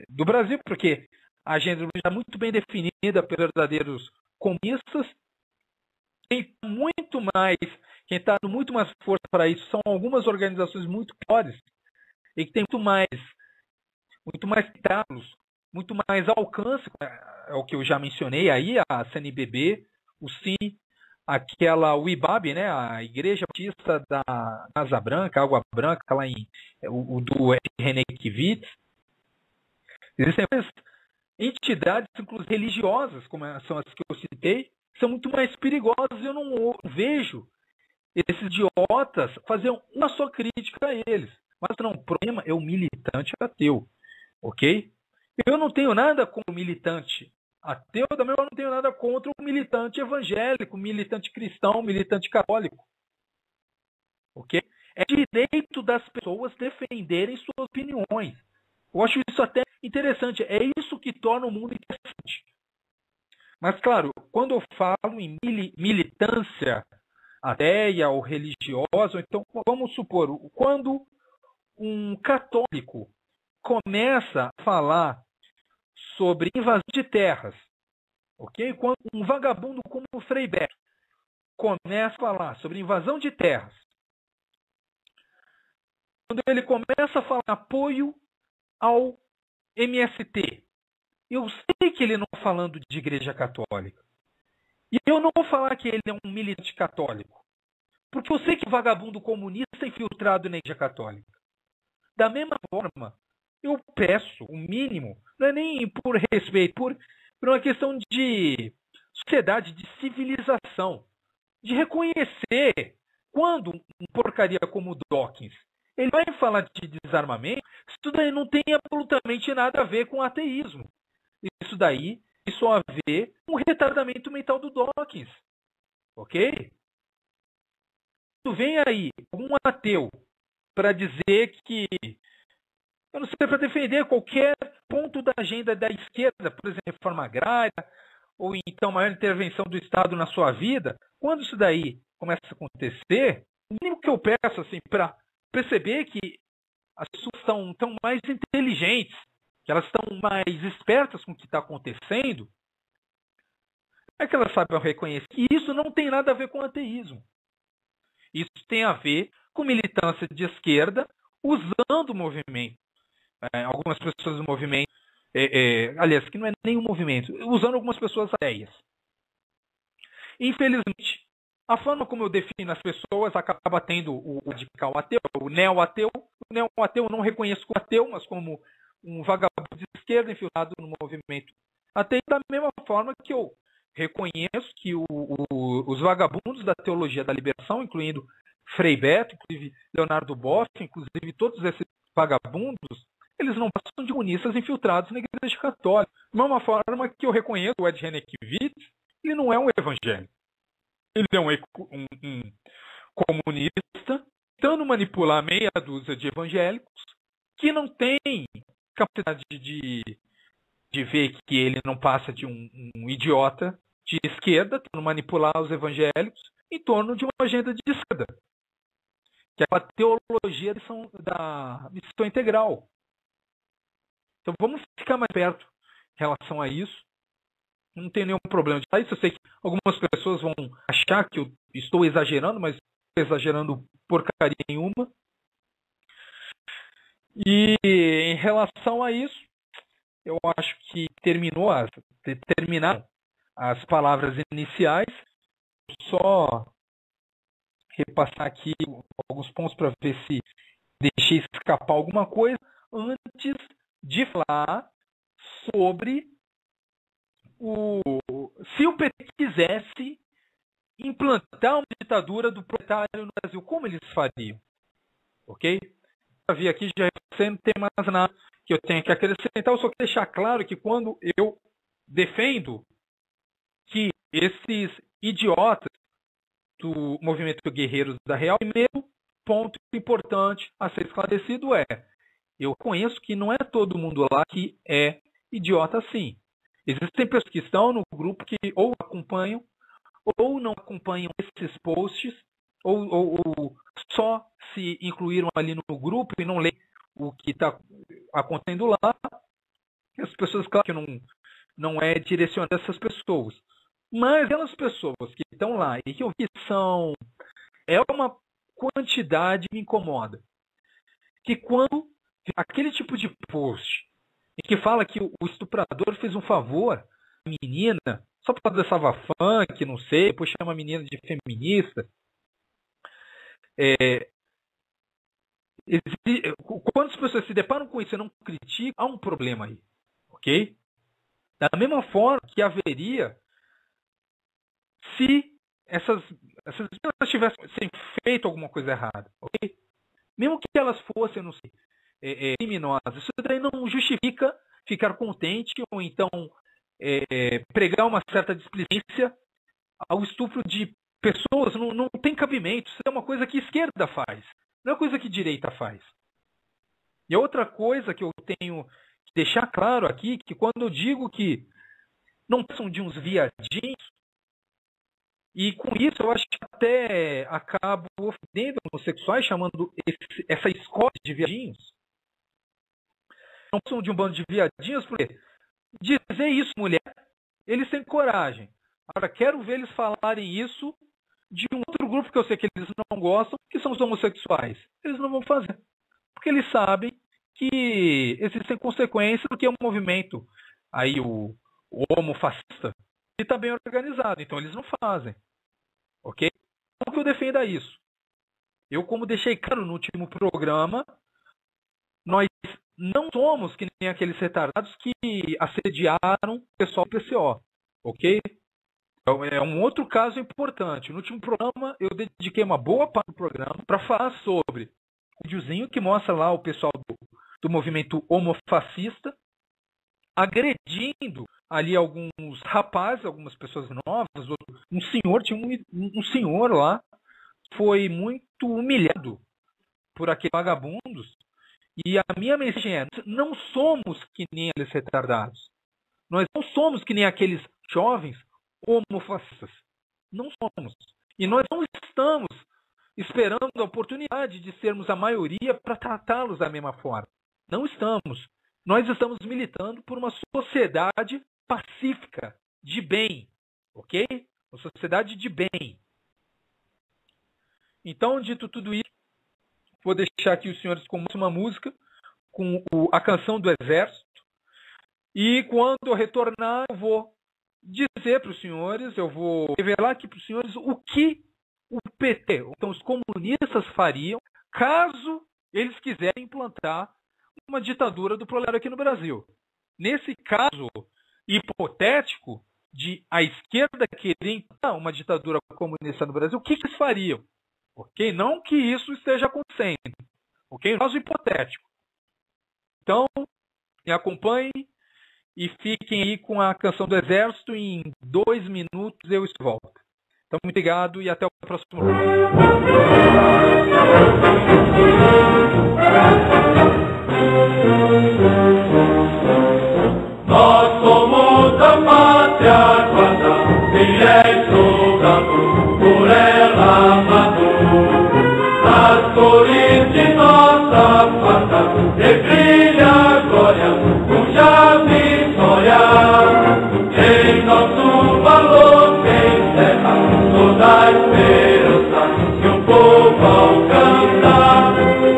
Speaker 2: do Brasil, porque a agenda do Brasil está muito bem definida pelos verdadeiros comunistas. Tem muito mais, quem está dando muito mais força para isso são algumas organizações muito piores e que tem muito mais títulos, muito mais alcance, é o que eu já mencionei aí, a CNBB, o CIN, o IBAB, né, a Igreja Batista da Asa Branca, Água Branca, lá o do René Kivitz. Existem várias entidades, inclusive religiosas, como são as que eu citei, que são muito mais perigosas. Eu não vejo esses idiotas fazer uma só crítica a eles. Mas não, o problema é o militante ateu, ok? Eu não tenho nada contra o militante ateu, também eu não tenho nada contra o militante evangélico, militante cristão, militante católico. Ok? É direito das pessoas defenderem suas opiniões. Eu acho isso até interessante. É isso que torna o mundo interessante. Mas, claro, quando eu falo em militância ateia ou religiosa, então vamos supor, quando um católico começa a falar sobre invasão de terras, ok? Quando um vagabundo como o Frei Beto começa a falar sobre invasão de terras, quando ele começa a falar apoio ao MST, eu sei que ele não está falando de igreja católica. E eu não vou falar que ele é um militante católico, porque eu sei que o vagabundo comunista é infiltrado na igreja católica. Da mesma forma, eu peço o mínimo, não é nem por respeito, por uma questão de sociedade, de civilização, de reconhecer quando um porcaria como o Dawkins ele vai falar de desarmamento, isso daí não tem absolutamente nada a ver com ateísmo. Isso daí tem só a ver com o retardamento mental do Dawkins. Ok? Quando vem aí um ateu para dizer que, eu não sei, para defender qualquer ponto da agenda da esquerda, por exemplo, reforma agrária, ou então maior intervenção do Estado na sua vida, quando isso daí começa a acontecer, o mínimo que eu peço assim, para perceber que as pessoas estão mais inteligentes, que elas estão mais espertas com o que está acontecendo, é que elas saibam reconhecer. E isso não tem nada a ver com ateísmo. Isso tem a ver com militância de esquerda usando o movimento. Algumas pessoas do movimento, aliás, que não é nenhum movimento, usando algumas pessoas ateias. Infelizmente, a forma como eu defino as pessoas acaba tendo o radical ateu, o neo-ateu. O neo-ateu eu não reconheço como ateu, mas como um vagabundo de esquerda infiltrado no movimento ateu, da mesma forma que eu reconheço que os vagabundos da teologia da liberação, incluindo Frei Beto, inclusive Leonardo Boff, inclusive todos esses vagabundos, eles não passam de comunistas infiltrados na Igreja Católica. Da mesma forma que eu reconheço o Ed Renekiewicz, ele não é um evangélico. Ele é um comunista tentando manipular meia dúzia de evangélicos que não tem capacidade de ver que ele não passa de um idiota de esquerda, tentando manipular os evangélicos em torno de uma agenda de esquerda, que é a teologia da missão integral. Então vamos ficar mais perto em relação a isso. Não tem nenhum problema de falar isso. Eu sei que algumas pessoas vão achar que eu estou exagerando, mas não estou exagerando porcaria nenhuma. E em relação a isso, eu acho que terminaram as palavras iniciais. Só repassar aqui alguns pontos para ver se deixei escapar alguma coisa antes de falar sobre se o PT quisesse implantar uma ditadura do proletário no Brasil, como eles fariam? Ok? Já vi aqui, já você não tem mais nada que eu tenho que acrescentar. Eu só quero deixar claro que quando eu defendo que esses idiotas do movimento Guerreiros da Real, o primeiro ponto importante a ser esclarecido é: eu conheço que não é todo mundo lá que é idiota assim. Existem pessoas que estão no grupo que ou acompanham ou não acompanham esses posts, ou só se incluíram ali no grupo e não leem o que está acontecendo lá. As pessoas, claro que não é direcionado a essas pessoas. Mas aquelas pessoas que estão lá e que eu vi são... É uma quantidade que me incomoda. Que quando aquele tipo de post em que fala que o estuprador fez um favor à menina, só por causa dessa funk, não sei, depois chama a menina de feminista. Quando as pessoas se deparam com isso e não criticam, há um problema aí. Ok? Da mesma forma que haveria se essas pessoas tivessem feito alguma coisa errada. Ok? Mesmo que elas fossem, não sei, criminosas, isso daí não justifica ficar contente ou então pregar uma certa displicência ao estupro de pessoas. Não tem cabimento. Isso é uma coisa que a esquerda faz, não é uma coisa que a direita faz. E a outra coisa que eu tenho que deixar claro aqui, que quando eu digo que não são de uns viadinhos, e com isso eu acho que até acabo ofendendo homossexuais, chamando essa escola de viadinhos. Não são de um bando de viadinhos, porque dizer isso, mulher, eles têm coragem. Agora, quero ver eles falarem isso de um outro grupo que eu sei que eles não gostam, que são os homossexuais. Eles não vão fazer. Porque eles sabem que existem consequências, porque é um movimento, aí o homofascista, e está bem organizado. Então, eles não fazem. Ok? Não que eu defenda isso. Eu, como deixei claro no último programa, nós não somos que nem aqueles retardados que assediaram o pessoal do PCO. Ok? É um outro caso importante. No último programa, eu dediquei uma boa parte do programa para falar sobre o videozinho que mostra lá o pessoal do movimento homofascista agredindo ali alguns rapazes, algumas pessoas novas. Um senhor, tinha um senhor lá, foi muito humilhado por aqueles vagabundos. E a minha mensagem é: não somos que nem aqueles retardados. Nós não somos que nem aqueles jovens homofascistas. Não somos. E nós não estamos esperando a oportunidade de sermos a maioria para tratá-los da mesma forma. Não estamos. Nós estamos militando por uma sociedade pacífica, de bem. Ok? Uma sociedade de bem. Então, dito tudo isso, vou deixar aqui os senhores com uma música, com a canção do Exército. E quando eu retornar, eu vou dizer para os senhores, eu vou revelar aqui para os senhores o que o PT, então os comunistas, fariam caso eles quiserem implantar uma ditadura do proletário aqui no Brasil. Nesse caso hipotético de a esquerda querer implantar uma ditadura comunista no Brasil, o que eles fariam? Ok? Não que isso esteja acontecendo. Ok? Caso hipotético. Então, me acompanhem e fiquem aí com a canção do Exército. Em 2 minutos eu volto. Então, muito obrigado e até o próximo vídeo.
Speaker 1: Nós somos a pátria guarda, fiéis soldados, por ela amado. Nas cores de nossa pátria, brilha a glória, cuja vitória em nosso valor tem terra, toda a esperança que o povo alcança.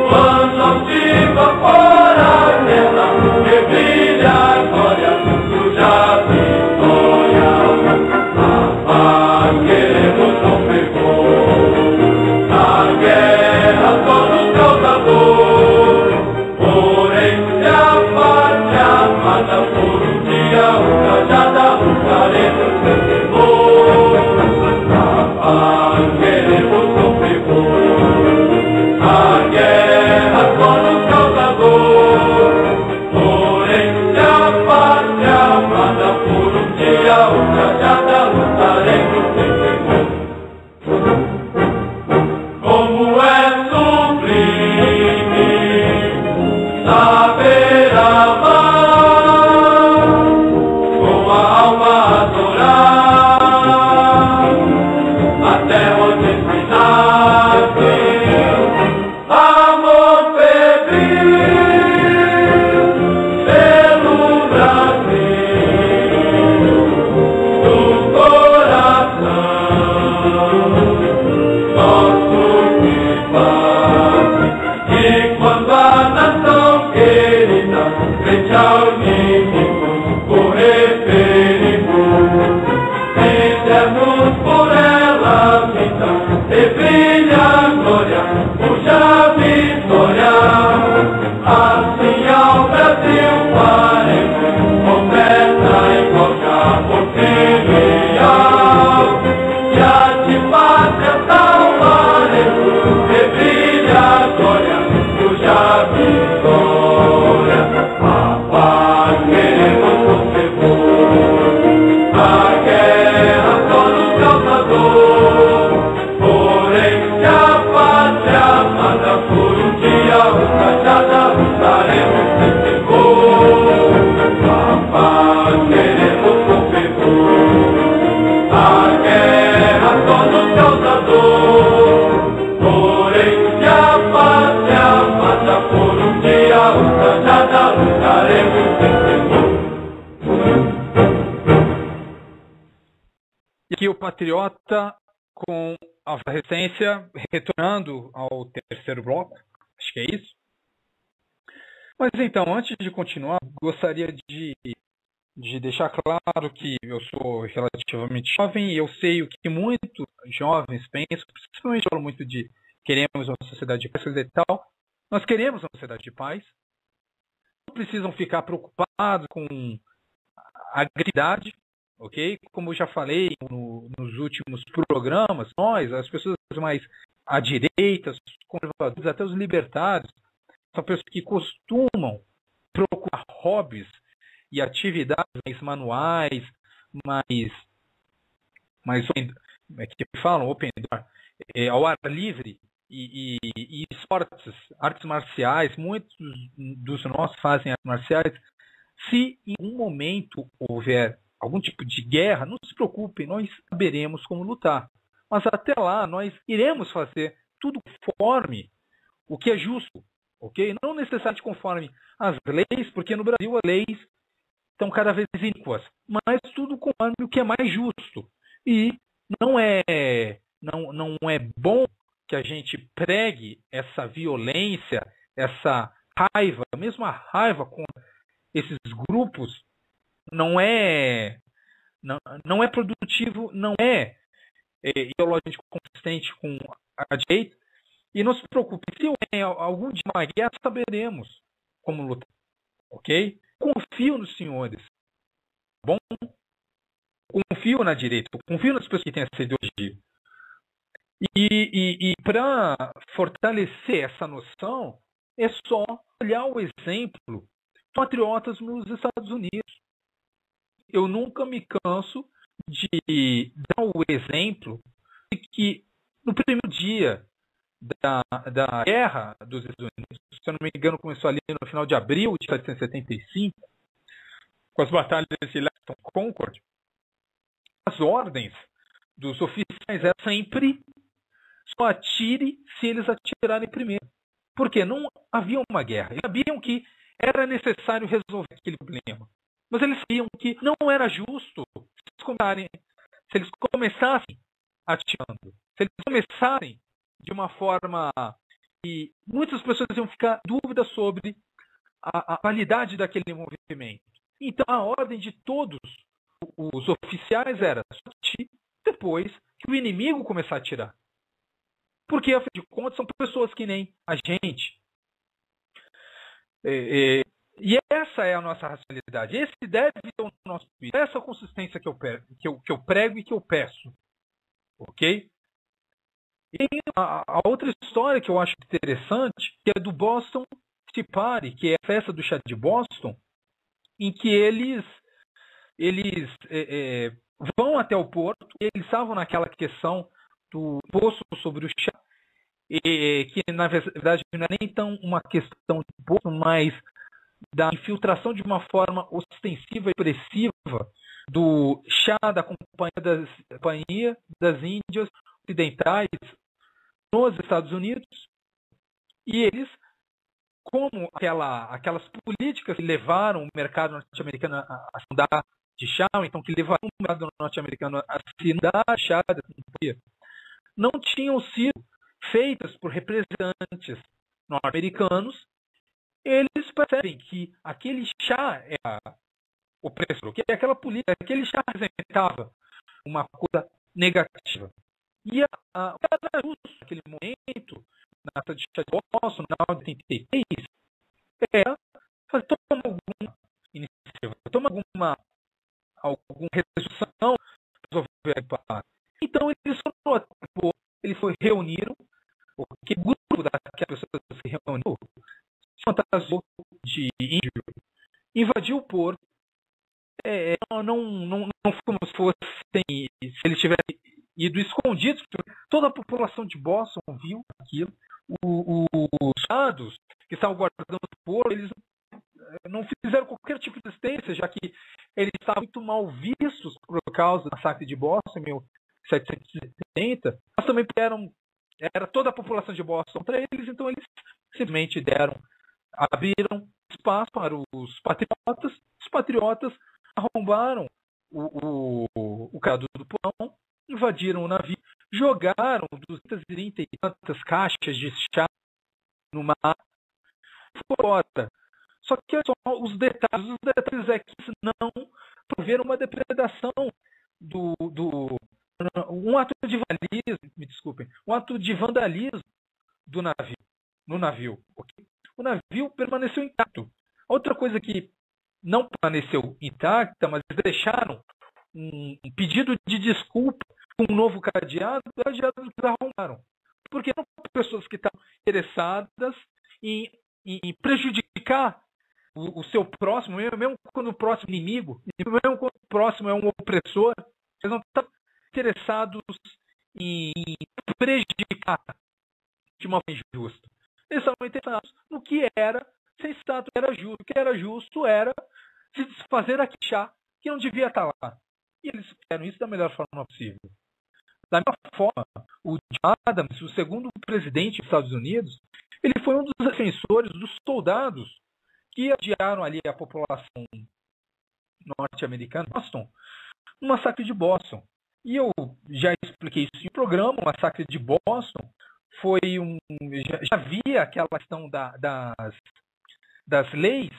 Speaker 1: Quando altiva fora dela, que brilha
Speaker 2: o patriota com a resistência, retornando ao terceiro bloco, acho que é isso. Mas então, antes de continuar, gostaria de deixar claro que eu sou relativamente jovem e eu sei o que muitos jovens pensam, principalmente falo muito de queremos uma sociedade de paz e tal. Nós queremos uma sociedade de paz. Não precisam ficar preocupados com a agressividade, ok? Como eu já falei nos últimos programas, nós, as pessoas mais à direita, os conservadores, até os libertários, são pessoas que costumam procurar hobbies e atividades mais manuais, mais que falam open door, ao ar livre e esportes, artes marciais. Muitos dos nós fazem artes marciais. Se em algum momento houver algum tipo de guerra, não se preocupem, nós saberemos como lutar. Mas até lá, nós iremos fazer tudo conforme o que é justo, ok? Não necessariamente conforme as leis, porque no Brasil as leis estão cada vez iníquas, mas tudo conforme o que é mais justo. E não é bom que a gente pregue essa violência, essa raiva, mesmo a raiva contra esses grupos, não é produtivo, não é ideologicamente consistente com a direita. E não se preocupe, se houver algum dia uma guerra, saberemos como lutar, ok? Confio nos senhores, bom? Confio na direita, confio nas pessoas que têm essa ideologia. E para fortalecer essa noção, é só olhar o exemplo de patriotas nos Estados Unidos. Eu nunca me canso de dar o exemplo de que no primeiro dia da guerra dos Estados Unidos, se eu não me engano, começou ali no final de abril de 1775, com as batalhas de Lexington Concord, as ordens dos oficiais eram sempre só atire se eles atirarem primeiro. Porque não havia uma guerra. Eles sabiam que era necessário resolver aquele problema. Mas eles sabiam que não era justo se eles começassem atirando. Se eles começarem de uma forma que muitas pessoas iam ficar em dúvida sobre a qualidade daquele movimento. Então, a ordem de todos os oficiais era atirar depois que o inimigo começar a atirar. Porque, afinal de contas, são pessoas que nem a gente. E essa é a nossa racionalidade. Esse deve ser o nosso espírito. Essa consistência que eu prego e que eu peço. Ok? E a outra história que eu acho interessante, que é do Boston Tea Party, que é a festa do chá de Boston, em que eles vão até o porto, e eles estavam naquela questão do imposto sobre o chá, que na verdade não é nem tão uma questão de imposto, mas da infiltração de uma forma ostensiva e expressiva do chá da Companhia das Índias Ocidentais nos Estados Unidos. E eles, como aquelas políticas que levaram o mercado norte-americano a se mudar de chá, então que levaram o mercado norte-americano a se mudar de chá da companhia, não tinham sido feitas por representantes norte-americanos. Eles percebem que aquele chá é opressor, que aquela política, aquele chá representava uma coisa negativa. E era justo naquele momento, na festa de chá de Boston, na de 83, era tomar alguma iniciativa, tomar alguma resolução para resolver a. Então eles reuniram, porque o grupo daquelas pessoas se reuniu, se fantasiou de índio, invadiu o porto. Não foi como se fossem, se eles tivessem ido escondidos. Toda a população de Boston viu aquilo. Os soldados que estavam guardando o porto, eles não fizeram qualquer tipo de resistência, já que eles estavam muito mal vistos por causa do massacre de Boston em 1770, mas também era toda a população de Boston contra eles, então eles simplesmente abriram espaço para os patriotas. Os patriotas arrombaram o cara do porão invadiram o navio, jogaram 230 e tantas caixas de chá no mar fora. Só que olha só os detalhes é que isso não promoveram uma depredação um ato de vandalismo, me desculpem, um ato de vandalismo no navio. Okay? O navio permaneceu intacto. Outra coisa que não permaneceu intacta, mas deixaram um pedido de desculpa com um novo cadeado, cadeados que arrumaram. Porque não são pessoas que estavam interessadas em prejudicar o seu próximo, mesmo quando o próximo inimigo, mesmo quando o próximo é um opressor, eles não estão interessados em prejudicar de uma forma injusta. Eles estavam interessados no que era sensato, era justo. O que era justo era se desfazer aquele chá que não devia estar lá. E eles fizeram isso da melhor forma possível. Da mesma forma, o John Adams, o segundo presidente dos Estados Unidos, ele foi um dos defensores dos soldados que adiaram ali a população norte-americana, Boston, no massacre de Boston. E eu já expliquei isso em um programa, o massacre de Boston foi já havia aquela questão das leis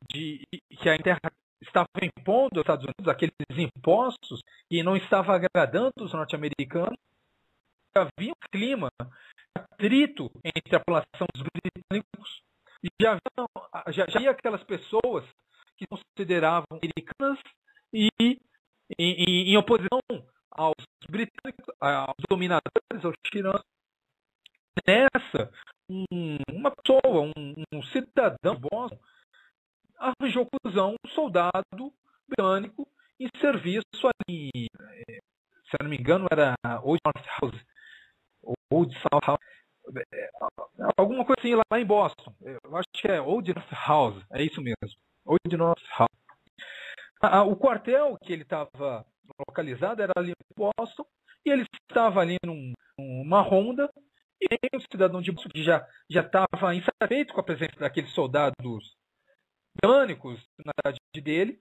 Speaker 2: que a Inglaterra estava impondo aos Estados Unidos, aqueles impostos, e não estava agradando os norte-americanos. Havia um clima atrito entre a população dos britânicos. Já havia aquelas pessoas que consideravam americanas e em oposição aos britânicos, aos dominadores, aos tiranos. Nessa, uma pessoa, um cidadão de Boston, arranjou confusão, um soldado britânico em serviço ali, se eu não me engano, era Old North House, Old South House, alguma coisa assim lá em Boston. Eu acho que é Old North House, é isso mesmo, Old North House. O quartel que ele estava localizado era ali em Boston, e ele estava ali numa ronda, e um cidadão de Boston que já estava insatisfeito com a presença daqueles soldados britânicos na cidade dele,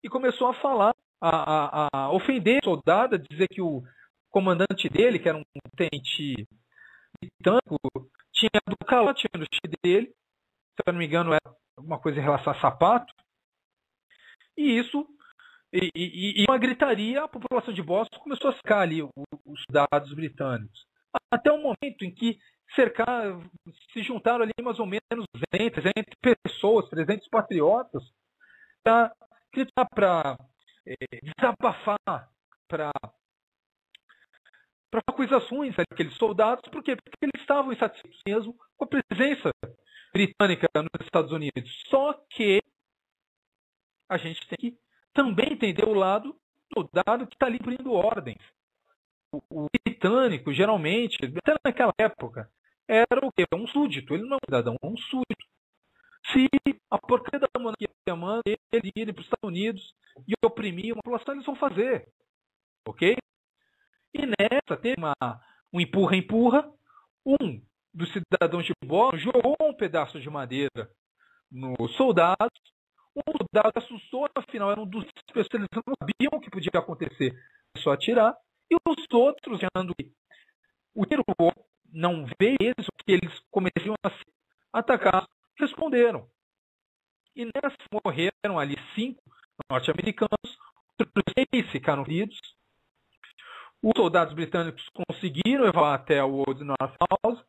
Speaker 2: e começou a falar, a ofender o soldado, a dizer que o comandante dele, que era um tenente britânico, tinha do calote no chifre dele, se eu não me engano era alguma coisa em relação a sapato, e isso, e uma gritaria, a população de Boston começou a cercar ali os soldados britânicos, até o momento em que se juntaram ali mais ou menos 200, 300 pessoas, 300 patriotas, para gritar, para desabafar, para acusações daqueles soldados. Por quê? Porque eles estavam insatisfeitos mesmo com a presença britânica nos Estados Unidos. Só que a gente tem que também entender o lado do soldado que está ali cumprindo ordens. O britânico, geralmente, até naquela época, era o quê? Um súdito. Ele não é um cidadão, é um súdito. Se a porcaria da monarquia manda ele ir para os Estados Unidos e oprimir uma população, eles vão fazer. Ok? E nessa teve um empurra-empurra. Um dos cidadãos de Boston jogou um pedaço de madeira nos soldados. Um soldado assustou, afinal, era um dos pessoas, eles não sabiam o que podia acontecer. Começou a atirar. E os outros, achando que o tiro não veio eles, que eles começaram a se atacar, responderam. E nessa morreram ali 5 norte-americanos, outros 6 ficaram feridos. Os soldados britânicos conseguiram evacuar até o Old North House,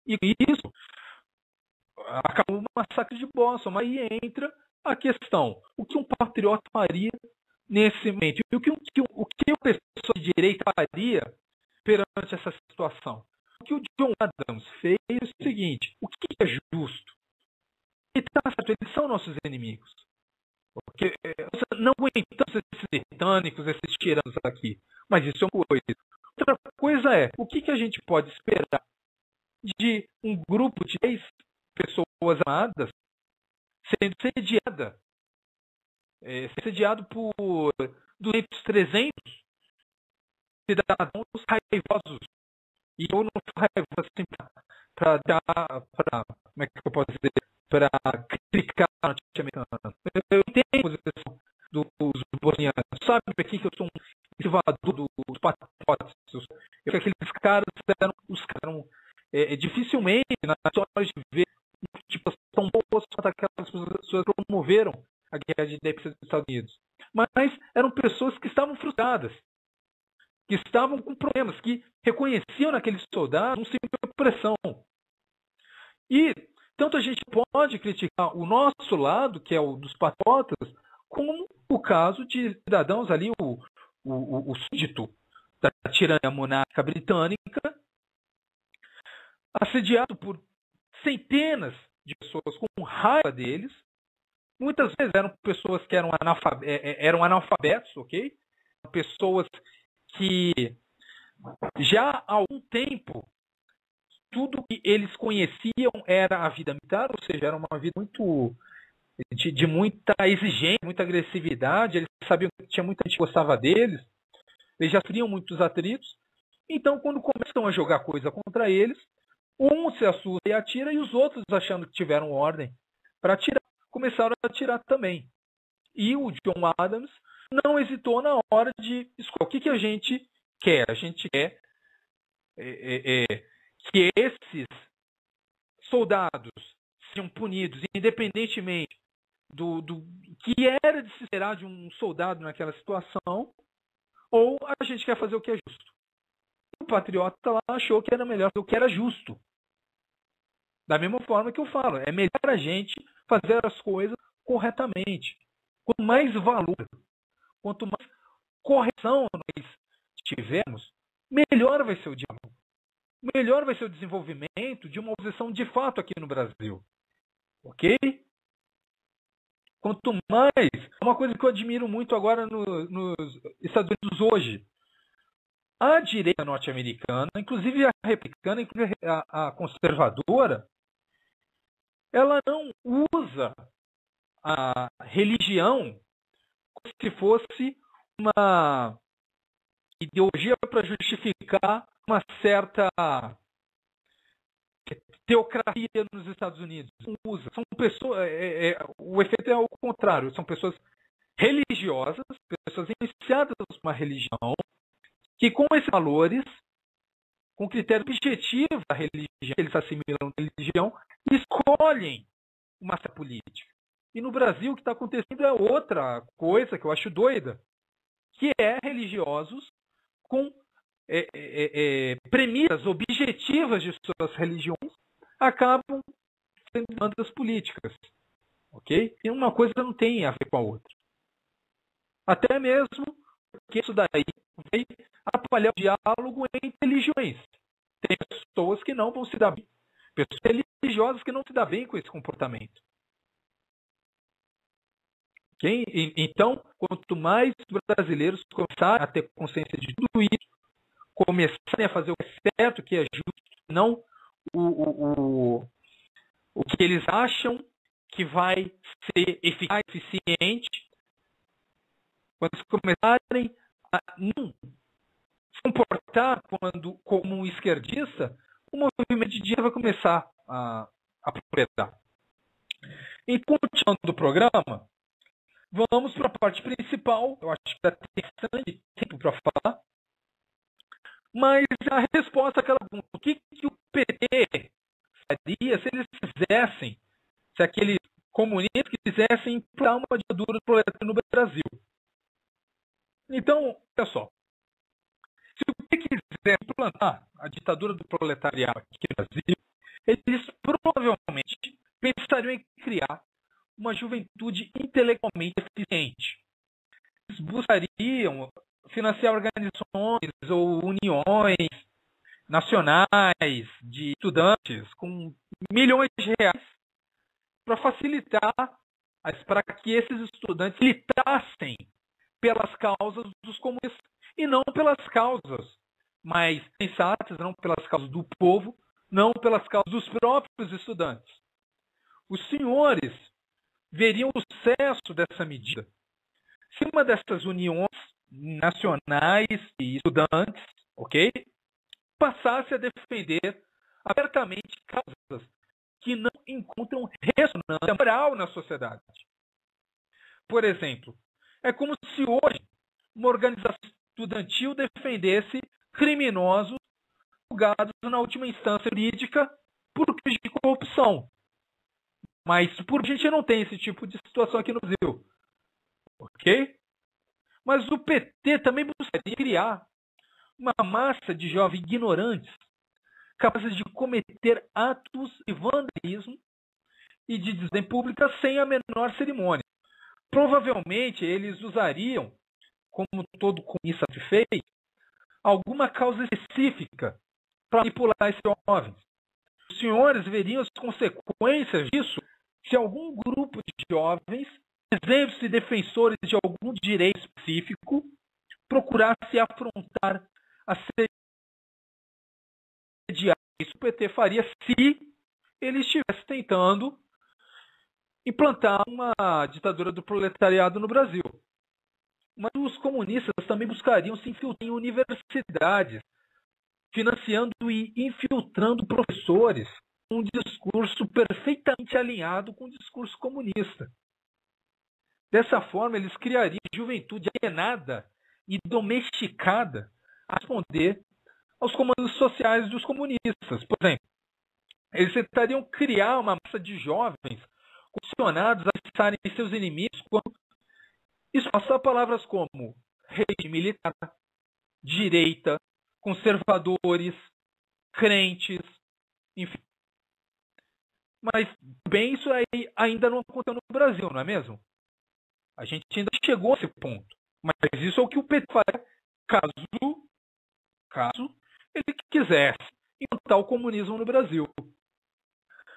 Speaker 2: e isso acabou o massacre de Boston. Mas aí entra a questão: o que um patriota faria nesse momento? E o que uma pessoa de direita faria perante essa situação? O que o John Adams fez é o seguinte: o que é justo? Ele está certo, eles são nossos inimigos. Porque não aguentamos esses britânicos, esses tiranos aqui. Mas isso é uma coisa. Outra coisa é, o que a gente pode esperar de um grupo de 10 pessoas armadas sendo sediado por 200, 300 cidadãos raivosos. E eu não sou raivoso assim para como é que eu posso dizer? Para criticar a norte-americana. Eu entendo a posição dos bosnianos. Sabe aqui que eu sou um conservador que aqueles caras eram dificilmente nas histórias de ver tipo, tão boas quanto aquelas pessoas que promoveram a guerra de independência dos Estados Unidos. Mas eram pessoas que estavam frustradas, que estavam com problemas, que reconheciam naqueles soldados um símbolo de opressão. E tanto a gente pode criticar o nosso lado, que é o dos patriotas, como o caso de cidadãos ali, o súdito da tirania monárquica britânica, assediado por centenas de pessoas com raiva deles. Muitas vezes eram pessoas que eram analfabetos, ok? Pessoas que já há algum tempo tudo que eles conheciam era a vida militar, ou seja, era uma vida muito de muita exigência, muita agressividade. Eles sabiam que tinha muita gente que gostava deles, eles já sofriam muitos atritos. Então, quando começam a jogar coisa contra eles, um se assusta e atira, e os outros, achando que tiveram ordem para atirar, começaram a atirar também. E o John Adams não hesitou na hora de escolher. O que a gente quer? A gente quer que esses soldados sejam punidos, independentemente do que era de se esperar de um soldado naquela situação, ou a gente quer fazer o que é justo. O patriota lá achou que era melhor fazer o que era justo. Da mesma forma que eu falo, é melhor a gente fazer as coisas corretamente. Quanto mais valor, quanto mais correção nós tivermos, melhor vai ser o diálogo. Melhor vai ser o desenvolvimento de uma oposição de fato aqui no Brasil. Ok? Quanto mais... Uma coisa que eu admiro muito agora nos Estados Unidos hoje. A direita norte-americana, inclusive a republicana, inclusive a conservadora, ela não usa a religião como se fosse uma ideologia para justificar uma certa teocracia nos Estados Unidos. Não usa. São pessoas, o efeito é o contrário. São pessoas religiosas, pessoas iniciadas por uma religião, que com esses valores, com critério objetivo da religião, eles assimilam a religião, escolhem uma certa política. E no Brasil o que está acontecendo é outra coisa que eu acho doida, que é religiosos com premissas objetivas de suas religiões acabam sendo demandas políticas. Ok? E uma coisa não tem a ver com a outra. Até mesmo porque isso daí vai atrapalhar o diálogo entre religiões. Tem pessoas que não vão se dar bem. Pessoas religiosas que não se dão bem com esse comportamento. Okay? Então, quanto mais brasileiros começarem a ter consciência de tudo isso, começarem a fazer o que é certo, o que é justo, não o que eles acham que vai ser eficaz, eficiente, quando eles começarem a não se comportar como um esquerdista, o movimento de direita vai começar a prosperar. E continuando o programa, vamos para a parte principal. Eu acho que tem bastante tempo para falar. Mas a resposta àquela pergunta, o que o PT faria se eles fizessem, se aqueles comunistas quisessem implantar uma ditadura do proletário no Brasil? Então, olha só. Se o PT quiser implantar a ditadura do proletariado aqui no Brasil, eles provavelmente pensariam em criar uma juventude intelectualmente eficiente. Eles buscariam financiar organizações ou uniões nacionais de estudantes com milhões de reais para facilitar, para que esses estudantes lutassem pelas causas dos comunistas e não pelas causas mais sensatas, não pelas causas do povo, não pelas causas dos próprios estudantes. Os senhores veriam o sucesso dessa medida se uma dessas uniões nacionais e estudantes, ok, passasse a defender abertamente causas que não encontram ressonância moral na sociedade. Por exemplo, é como se hoje uma organização estudantil defendesse criminosos julgados na última instância jurídica por crimes de corrupção. Mas por a gente não tem esse tipo de situação aqui no Brasil. Ok? Mas o PT também buscaria criar uma massa de jovens ignorantes capazes de cometer atos de vandalismo e de desdém pública sem a menor cerimônia. Provavelmente eles usariam, como todo comunista fez, alguma causa específica para manipular esses jovens. Os senhores veriam as consequências disso se algum grupo de jovens, exemplos e defensores de algum direito específico, procurasse afrontar a sediar. Isso o PT faria se ele estivesse tentando implantar uma ditadura do proletariado no Brasil. Mas os comunistas também buscariam se infiltrar em universidades, financiando e infiltrando professores com um discurso perfeitamente alinhado com o discurso comunista. Dessa forma, eles criariam juventude alienada e domesticada a responder aos comandos sociais dos comunistas. Por exemplo, eles tentariam criar uma massa de jovens condicionados a cessarem seus inimigos quando expressar palavras como regime militar, direita, conservadores, crentes, enfim. Mas bem, isso aí ainda não aconteceu no Brasil, não é mesmo? A gente ainda chegou a esse ponto. Mas isso é o que o PT faria caso ele quisesse implantar o comunismo no Brasil.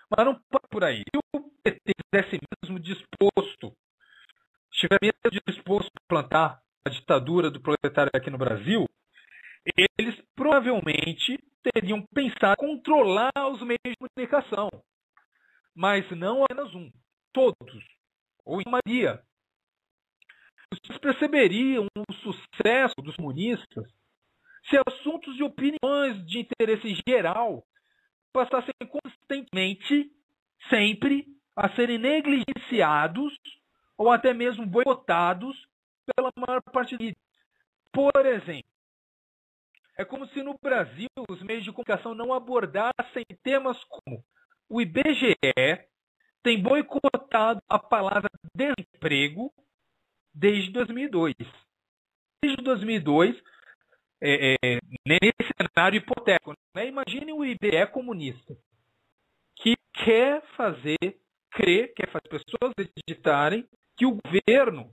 Speaker 2: Mas não para por aí. Se o PT estivesse mesmo disposto a implantar a ditadura do proletário aqui no Brasil, eles provavelmente teriam pensado em controlar os meios de comunicação. Mas não apenas um. Todos. Ou em maioria. Vocês perceberiam o sucesso dos comunistas se assuntos de opiniões de interesse geral passassem constantemente, sempre, a serem negligenciados ou até mesmo boicotados pela maior parte deles. Por exemplo, é como se no Brasil os meios de comunicação não abordassem temas como o IBGE tem boicotado a palavra desemprego desde 2002. Desde 2002, nesse cenário hipotético, né? Imagine o IBGE comunista, que quer fazer as pessoas acreditarem que o governo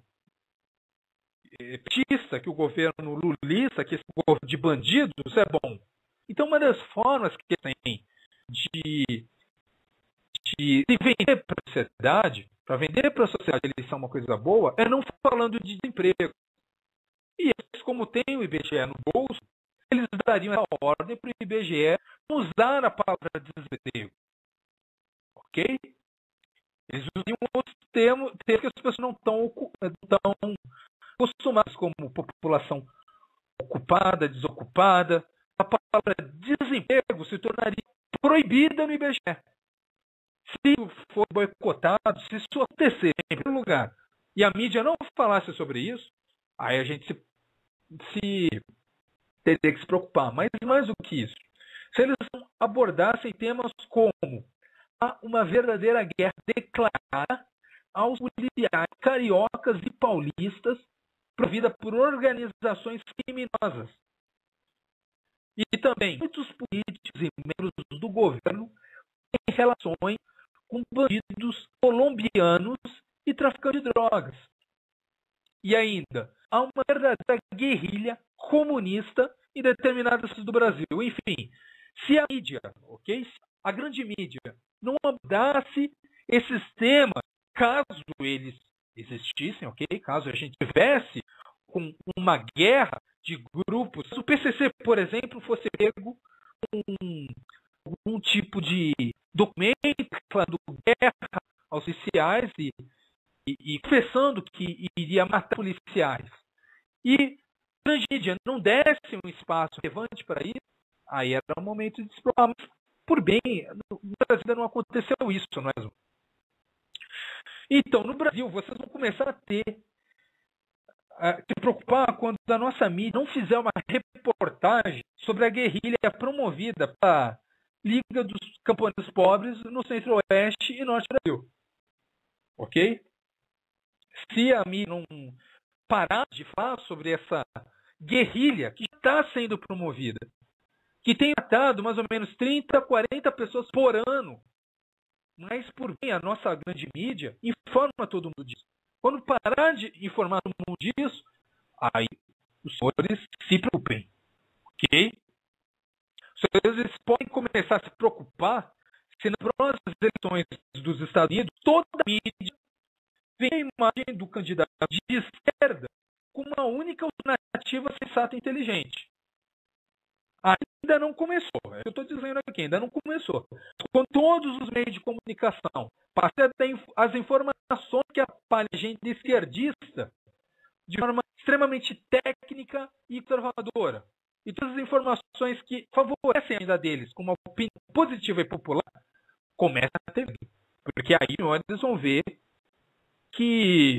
Speaker 2: petista, que o governo lulista, que esse governo de bandidos é bom. Então, uma das formas que tem de vender para a sociedade, para vender para a sociedade eles são uma coisa boa, é não falando de desemprego. E eles, como tem o IBGE no bolso, eles dariam essa ordem para o IBGE usar a palavra desemprego. Ok? Eles usam outros termos que as pessoas não estão acostumadas, como população ocupada, desocupada. A palavra desemprego se tornaria proibida no IBGE. Se for boicotado, se isso acontecer em primeiro lugar, e a mídia não falasse sobre isso, aí a gente teria que se preocupar. Mas mais do que isso, se eles abordassem temas como há uma verdadeira guerra declarada aos policiais cariocas e paulistas provida por organizações criminosas. E também muitos políticos e membros do governo têm relações com bandidos colombianos e traficantes de drogas. E ainda, há uma verdadeira guerrilha comunista em determinadas cidades do Brasil. Enfim, se a mídia, a grande mídia, não abordasse esses temas, caso eles existissem, caso a gente tivesse com uma guerra de grupos, se o PCC, por exemplo, fosse pego com algum tipo de documento falando guerra aos policiais e confessando que iria matar policiais, e a grande mídia não desse um espaço relevante para isso, aí era o momento de se provar. Mas, por bem, no Brasil ainda não aconteceu isso, não é mesmo? Então, no Brasil, vocês vão começar a ter se preocupar quando a nossa mídia não fizer uma reportagem sobre a guerrilha promovida pela Liga dos Camponeses Pobres no Centro-Oeste e Norte do Brasil. Ok? Se a mídia não parar de falar sobre essa guerrilha que está sendo promovida, que tem matado mais ou menos 30, 40 pessoas por ano, mas por bem a nossa grande mídia informa todo mundo disso. Quando parar de informar todo mundo disso, aí os senhores se preocupem. Ok? Os senhores podem começar a se preocupar se nas próximas eleições dos Estados Unidos toda a mídia vem a imagem do candidato de esquerda com uma única alternativa sensata e inteligente. Ainda não começou. Eu estou dizendo aqui, ainda não começou. Com todos os meios de comunicação, passando as informações que atrapalham a agenda esquerdista de forma extremamente técnica e conservadora. E todas as informações que favorecem a agenda deles com uma opinião positiva e popular, começam a ter. Porque aí eles vão ver que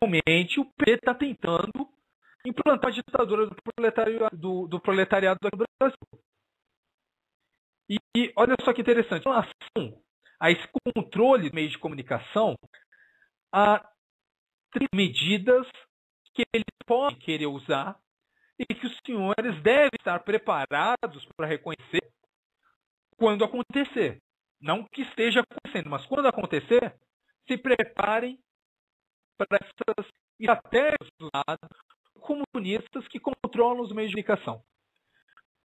Speaker 2: realmente o PT está tentando implantar a ditadura do proletariado do Brasil. E olha só que interessante, em relação a esse controle do meio de comunicação, há 3 medidas que eles podem querer usar e que os senhores devem estar preparados para reconhecer quando acontecer. Não que esteja acontecendo, mas quando acontecer, se preparem para essas estratégias dos lados comunistas que controlam os meios de comunicação.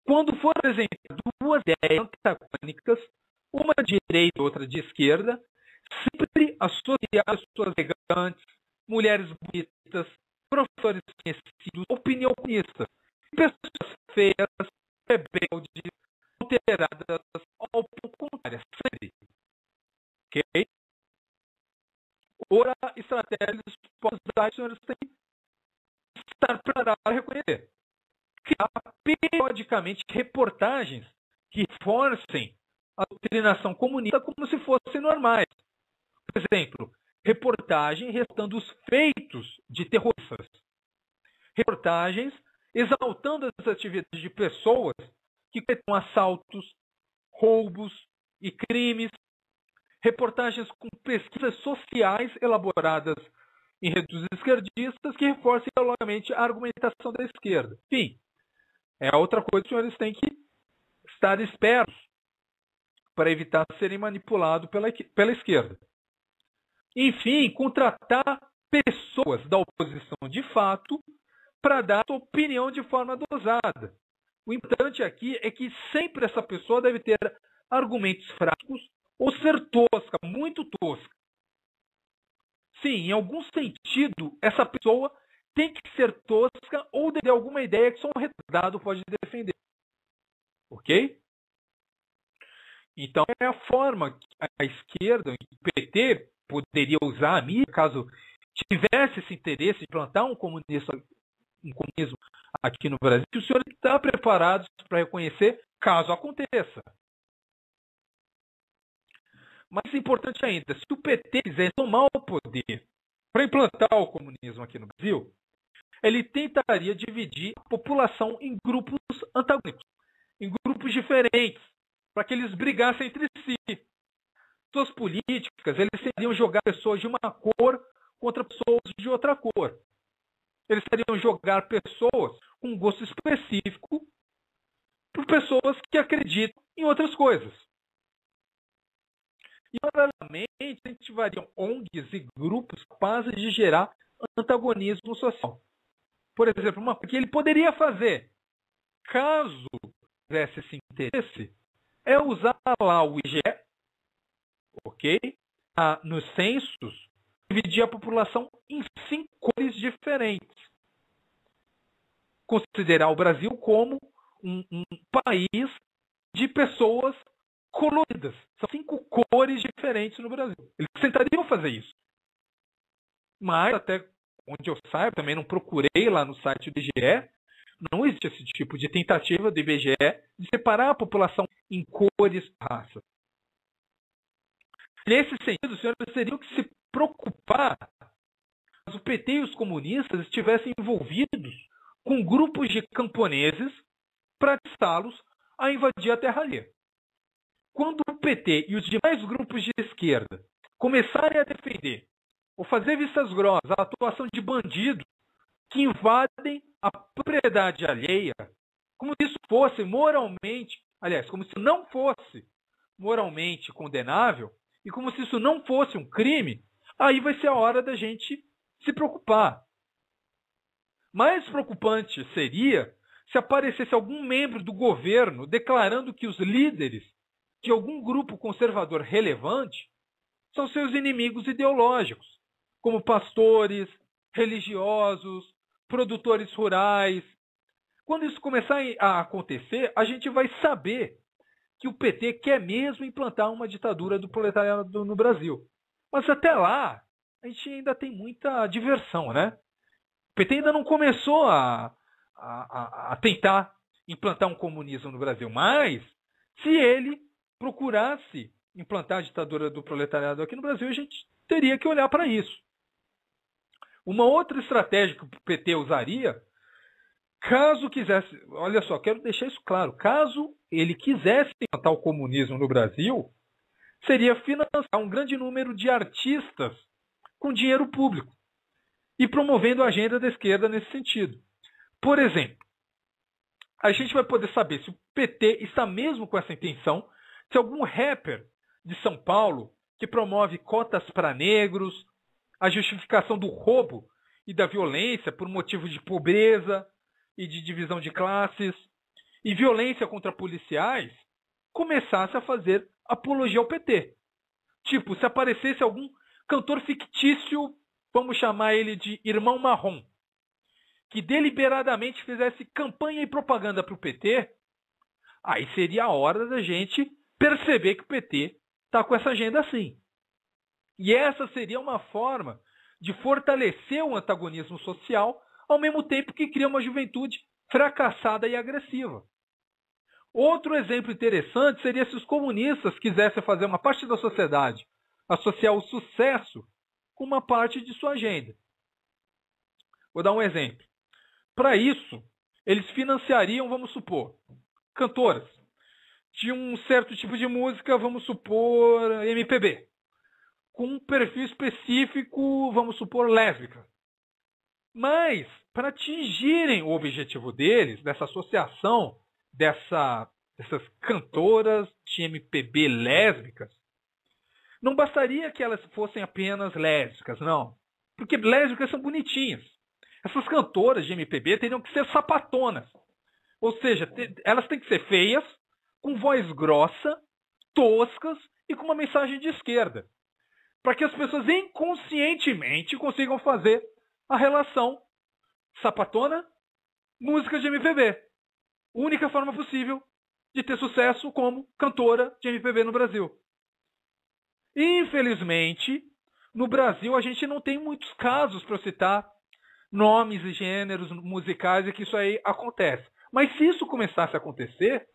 Speaker 2: Quando for apresentar 2 ideias antagônicas, uma de direita e outra de esquerda, sempre associar pessoas elegantes, mulheres bonitas, professores conhecidos, opinião comunista, pessoas feias, rebeldes, alteradas, ao contrário, sempre. Ok? Ora, estratégias para usar, os senhores têm que estar preparados a reconhecer. Criar periodicamente reportagens que forcem a doutrinação comunista como se fossem normais. Por exemplo, reportagem relatando os feitos de terroristas. Reportagens exaltando as atividades de pessoas que cometem assaltos, roubos e crimes. Reportagens com pesquisas sociais elaboradas em redes esquerdistas que reforcem ideologicamente a argumentação da esquerda. Enfim, é outra coisa que os senhores têm que estar espertos para evitar serem manipulados pela esquerda. Enfim, contratar pessoas da oposição de fato para dar sua opinião de forma dosada. O importante aqui é que sempre essa pessoa deve ter argumentos fracos ou ser tosca, muito tosca. Sim, em algum sentido, essa pessoa tem que ser tosca ou ter alguma ideia que só um retardado pode defender. Ok? Então, é a forma que a esquerda, o PT, poderia usar a mídia, caso tivesse esse interesse de plantar um comunismo aqui no Brasil, que o senhor está preparado para reconhecer caso aconteça. Mais importante ainda, se o PT quiser tomar o poder para implantar o comunismo aqui no Brasil, ele tentaria dividir a população em grupos antagônicos, em grupos diferentes, para que eles brigassem entre si. Suas políticas, eles teriam jogar pessoas de uma cor contra pessoas de outra cor. Eles teriam jogar pessoas com gosto específico por pessoas que acreditam em outras coisas. E, paralelamente, incentivariam ONGs e grupos capazes de gerar antagonismo social. Por exemplo, uma coisa que ele poderia fazer, caso tivesse esse interesse, é usar lá o IGE, ok? Nos censos, dividir a população em 5 cores diferentes. Considerar o Brasil como um país de pessoas coloridas. São 5 cores diferentes no Brasil. Eles tentariam fazer isso. Mas, até onde eu saiba, também não procurei lá no site do IBGE, não existe esse tipo de tentativa do IBGE de separar a população em cores e raças. Nesse sentido, os senhores teriam que se preocupar o PT e os comunistas estivessem envolvidos com grupos de camponeses para atistá-los a invadir a terra alheia. Quando o PT e os demais grupos de esquerda começarem a defender ou fazer vistas grossas à atuação de bandidos que invadem a propriedade alheia, como se isso fosse moralmente, aliás, como se não fosse moralmente condenável e como se isso não fosse um crime, aí vai ser a hora da gente se preocupar. Mais preocupante seria se aparecesse algum membro do governo declarando que os líderes de algum grupo conservador relevante são seus inimigos ideológicos, como pastores, religiosos, produtores rurais. Quando isso começar a acontecer, a gente vai saber que o PT quer mesmo implantar uma ditadura do proletariado no Brasil. Mas até lá, a gente ainda tem muita diversão, né? O PT ainda não começou a tentar implantar um comunismo no Brasil, mas se ele procurasse implantar a ditadura do proletariado aqui no Brasil, a gente teria que olhar para isso. Uma outra estratégia que o PT usaria, caso quisesse, olha só, quero deixar isso claro, caso ele quisesse implantar o comunismo no Brasil, seria financiar um grande número de artistas com dinheiro público e promovendo a agenda da esquerda nesse sentido. Por exemplo, a gente vai poder saber se o PT está mesmo com essa intenção, se algum rapper de São Paulo que promove cotas para negros, a justificação do roubo e da violência por motivo de pobreza e de divisão de classes e violência contra policiais, começasse a fazer apologia ao PT. Tipo, se aparecesse algum cantor fictício, vamos chamar ele de Irmão Marrom, que deliberadamente fizesse campanha e propaganda para o PT, aí seria a hora da gente perceber que o PT está com essa agenda assim. E essa seria uma forma de fortalecer o antagonismo social, ao mesmo tempo que cria uma juventude fracassada e agressiva. Outro exemplo interessante seria se os comunistas quisessem fazer uma parte da sociedade associar o sucesso com uma parte de sua agenda. Vou dar um exemplo. Para isso, eles financiariam, vamos supor, cantoras de um certo tipo de música, vamos supor, MPB, com um perfil específico, vamos supor, lésbica. Mas, para atingirem o objetivo deles, dessa associação, dessas cantoras de MPB lésbicas, não bastaria que elas fossem apenas lésbicas, não. Porque lésbicas são bonitinhas. Essas cantoras de MPB teriam que ser sapatonas. Ou seja, elas têm que ser feias, com voz grossa, toscas e com uma mensagem de esquerda. Para que as pessoas inconscientemente consigam fazer a relação sapatona, música de MPB. Única forma possível de ter sucesso como cantora de MPB no Brasil. Infelizmente, no Brasil a gente não tem muitos casos para citar nomes e gêneros musicais e que isso aí acontece. Mas se isso começasse a acontecer,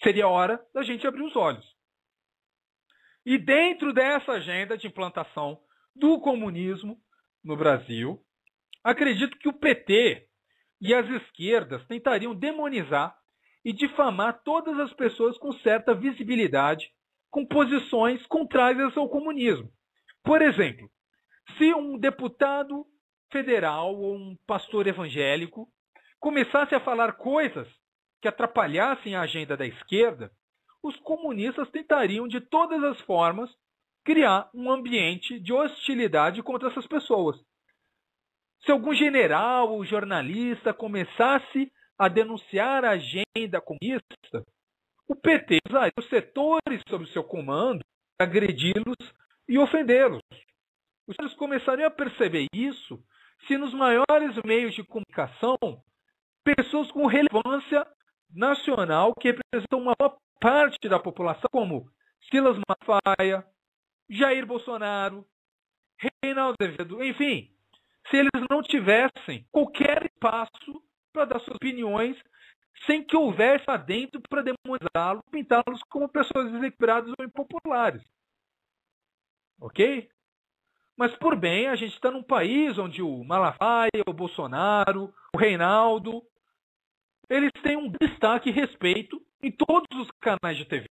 Speaker 2: seria hora da gente abrir os olhos. E dentro dessa agenda de implantação do comunismo no Brasil, acredito que o PT e as esquerdas tentariam demonizar e difamar todas as pessoas com certa visibilidade, com posições contrárias ao comunismo. Por exemplo, se um deputado federal ou um pastor evangélico começasse a falar coisas que atrapalhassem a agenda da esquerda, os comunistas tentariam de todas as formas criar um ambiente de hostilidade contra essas pessoas. Se algum general ou jornalista começasse a denunciar a agenda comunista, o PT usaria os setores sob seu comando para agredi-los e ofendê-los. Os senhores começariam a perceber isso se nos maiores meios de comunicação, pessoas com relevância nacional que representam uma boa parte da população, como Silas Malafaia, Jair Bolsonaro, Reinaldo Azevedo, enfim, se eles não tivessem qualquer espaço para dar suas opiniões, sem que houvesse lá dentro para demonizá-los, pintá-los como pessoas desequilibradas ou impopulares. Ok? Mas, por bem, a gente está num país onde o Malafaia, o Bolsonaro, o Reinaldo, eles têm um destaque e respeito em todos os canais de TV.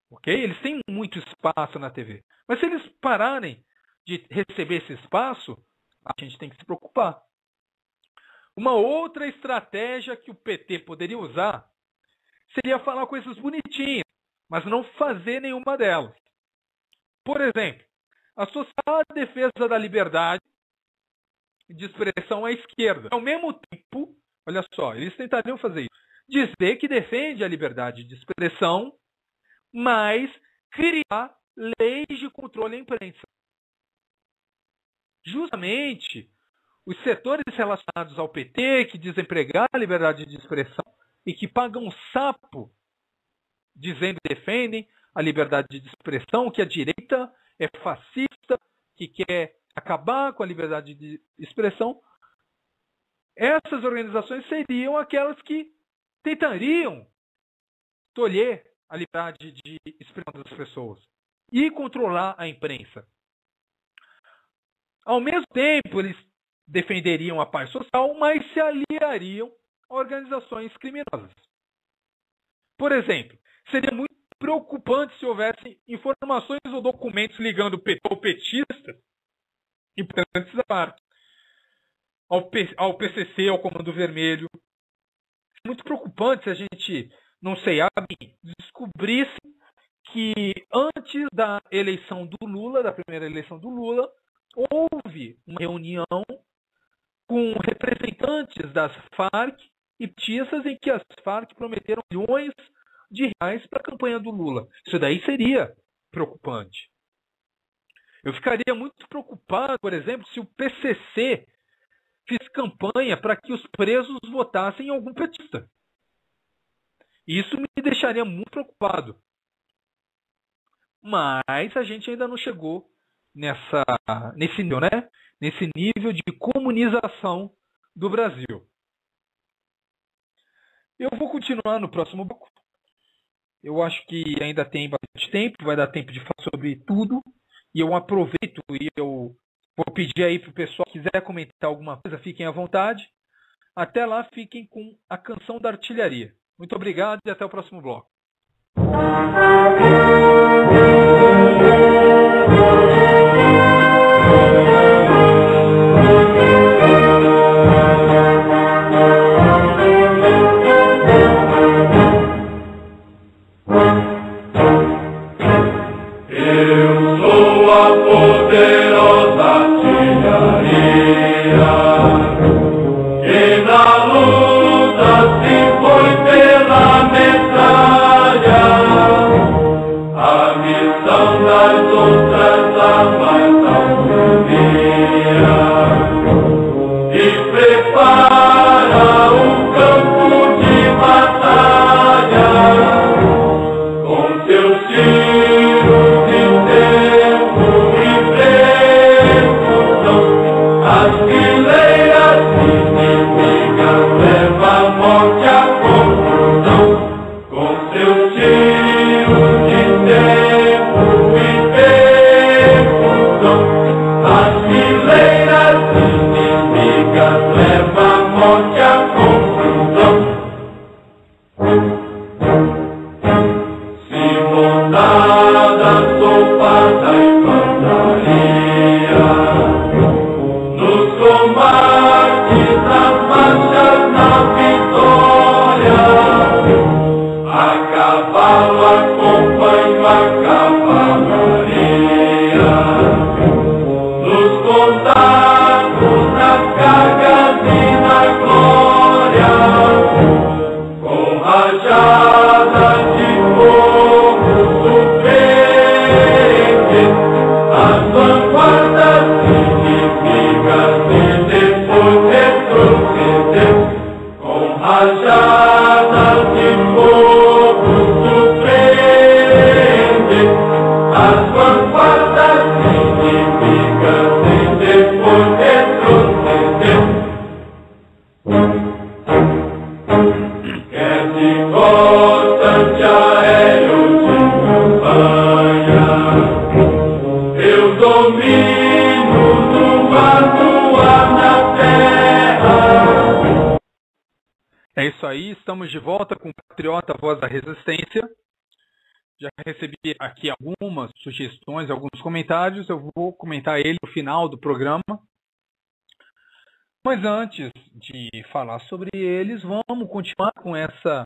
Speaker 2: Ok? Eles têm muito espaço na TV. Mas se eles pararem de receber esse espaço, a gente tem que se preocupar. Uma outra estratégia que o PT poderia usar seria falar coisas bonitinhas, mas não fazer nenhuma delas. Por exemplo, associar a defesa da liberdade de expressão à esquerda. Ao mesmo tempo, olha só, eles tentariam fazer isso. Dizer que defende a liberdade de expressão, mas criar leis de controle à imprensa. Justamente, os setores relacionados ao PT, que dizem pregar a liberdade de expressão e que pagam um sapo dizendo que defendem a liberdade de expressão, que a direita é fascista, que quer acabar com a liberdade de expressão, essas organizações seriam aquelas que tentariam tolher a liberdade de expressão das pessoas e controlar a imprensa. Ao mesmo tempo, eles defenderiam a paz social, mas se aliariam a organizações criminosas. Por exemplo, seria muito preocupante se houvessem informações ou documentos ligando o PT ao petista, importantes da parte, ao PCC, ao Comando Vermelho. É muito preocupante se a gente, não sei, descobrisse que antes da eleição do Lula, da primeira eleição do Lula, houve uma reunião com representantes das Farc e petistas em que as Farc prometeram milhões de reais para a campanha do Lula. Isso daí seria preocupante. Eu ficaria muito preocupado, por exemplo, se o PCC fiz campanha para que os presos votassem em algum petista. Isso me deixaria muito preocupado. Mas a gente ainda não chegou nesse nível, né? Nesse nível de comunização do Brasil. Eu vou continuar no próximo bloco. Eu acho que ainda tem bastante tempo, vai dar tempo de falar sobre tudo. E eu aproveito e eu vou pedir aí para o pessoal que quiser comentar alguma coisa, fiquem à vontade. Até lá, fiquem com a Canção da Artilharia. Muito obrigado e até o próximo bloco.
Speaker 1: Domínio
Speaker 2: É isso aí, estamos de volta com o Patriota Voz da Resistência. Já recebi aqui algumas sugestões, alguns comentários, eu vou comentar ele no final do programa. Mas antes de falar sobre eles, vamos continuar com essa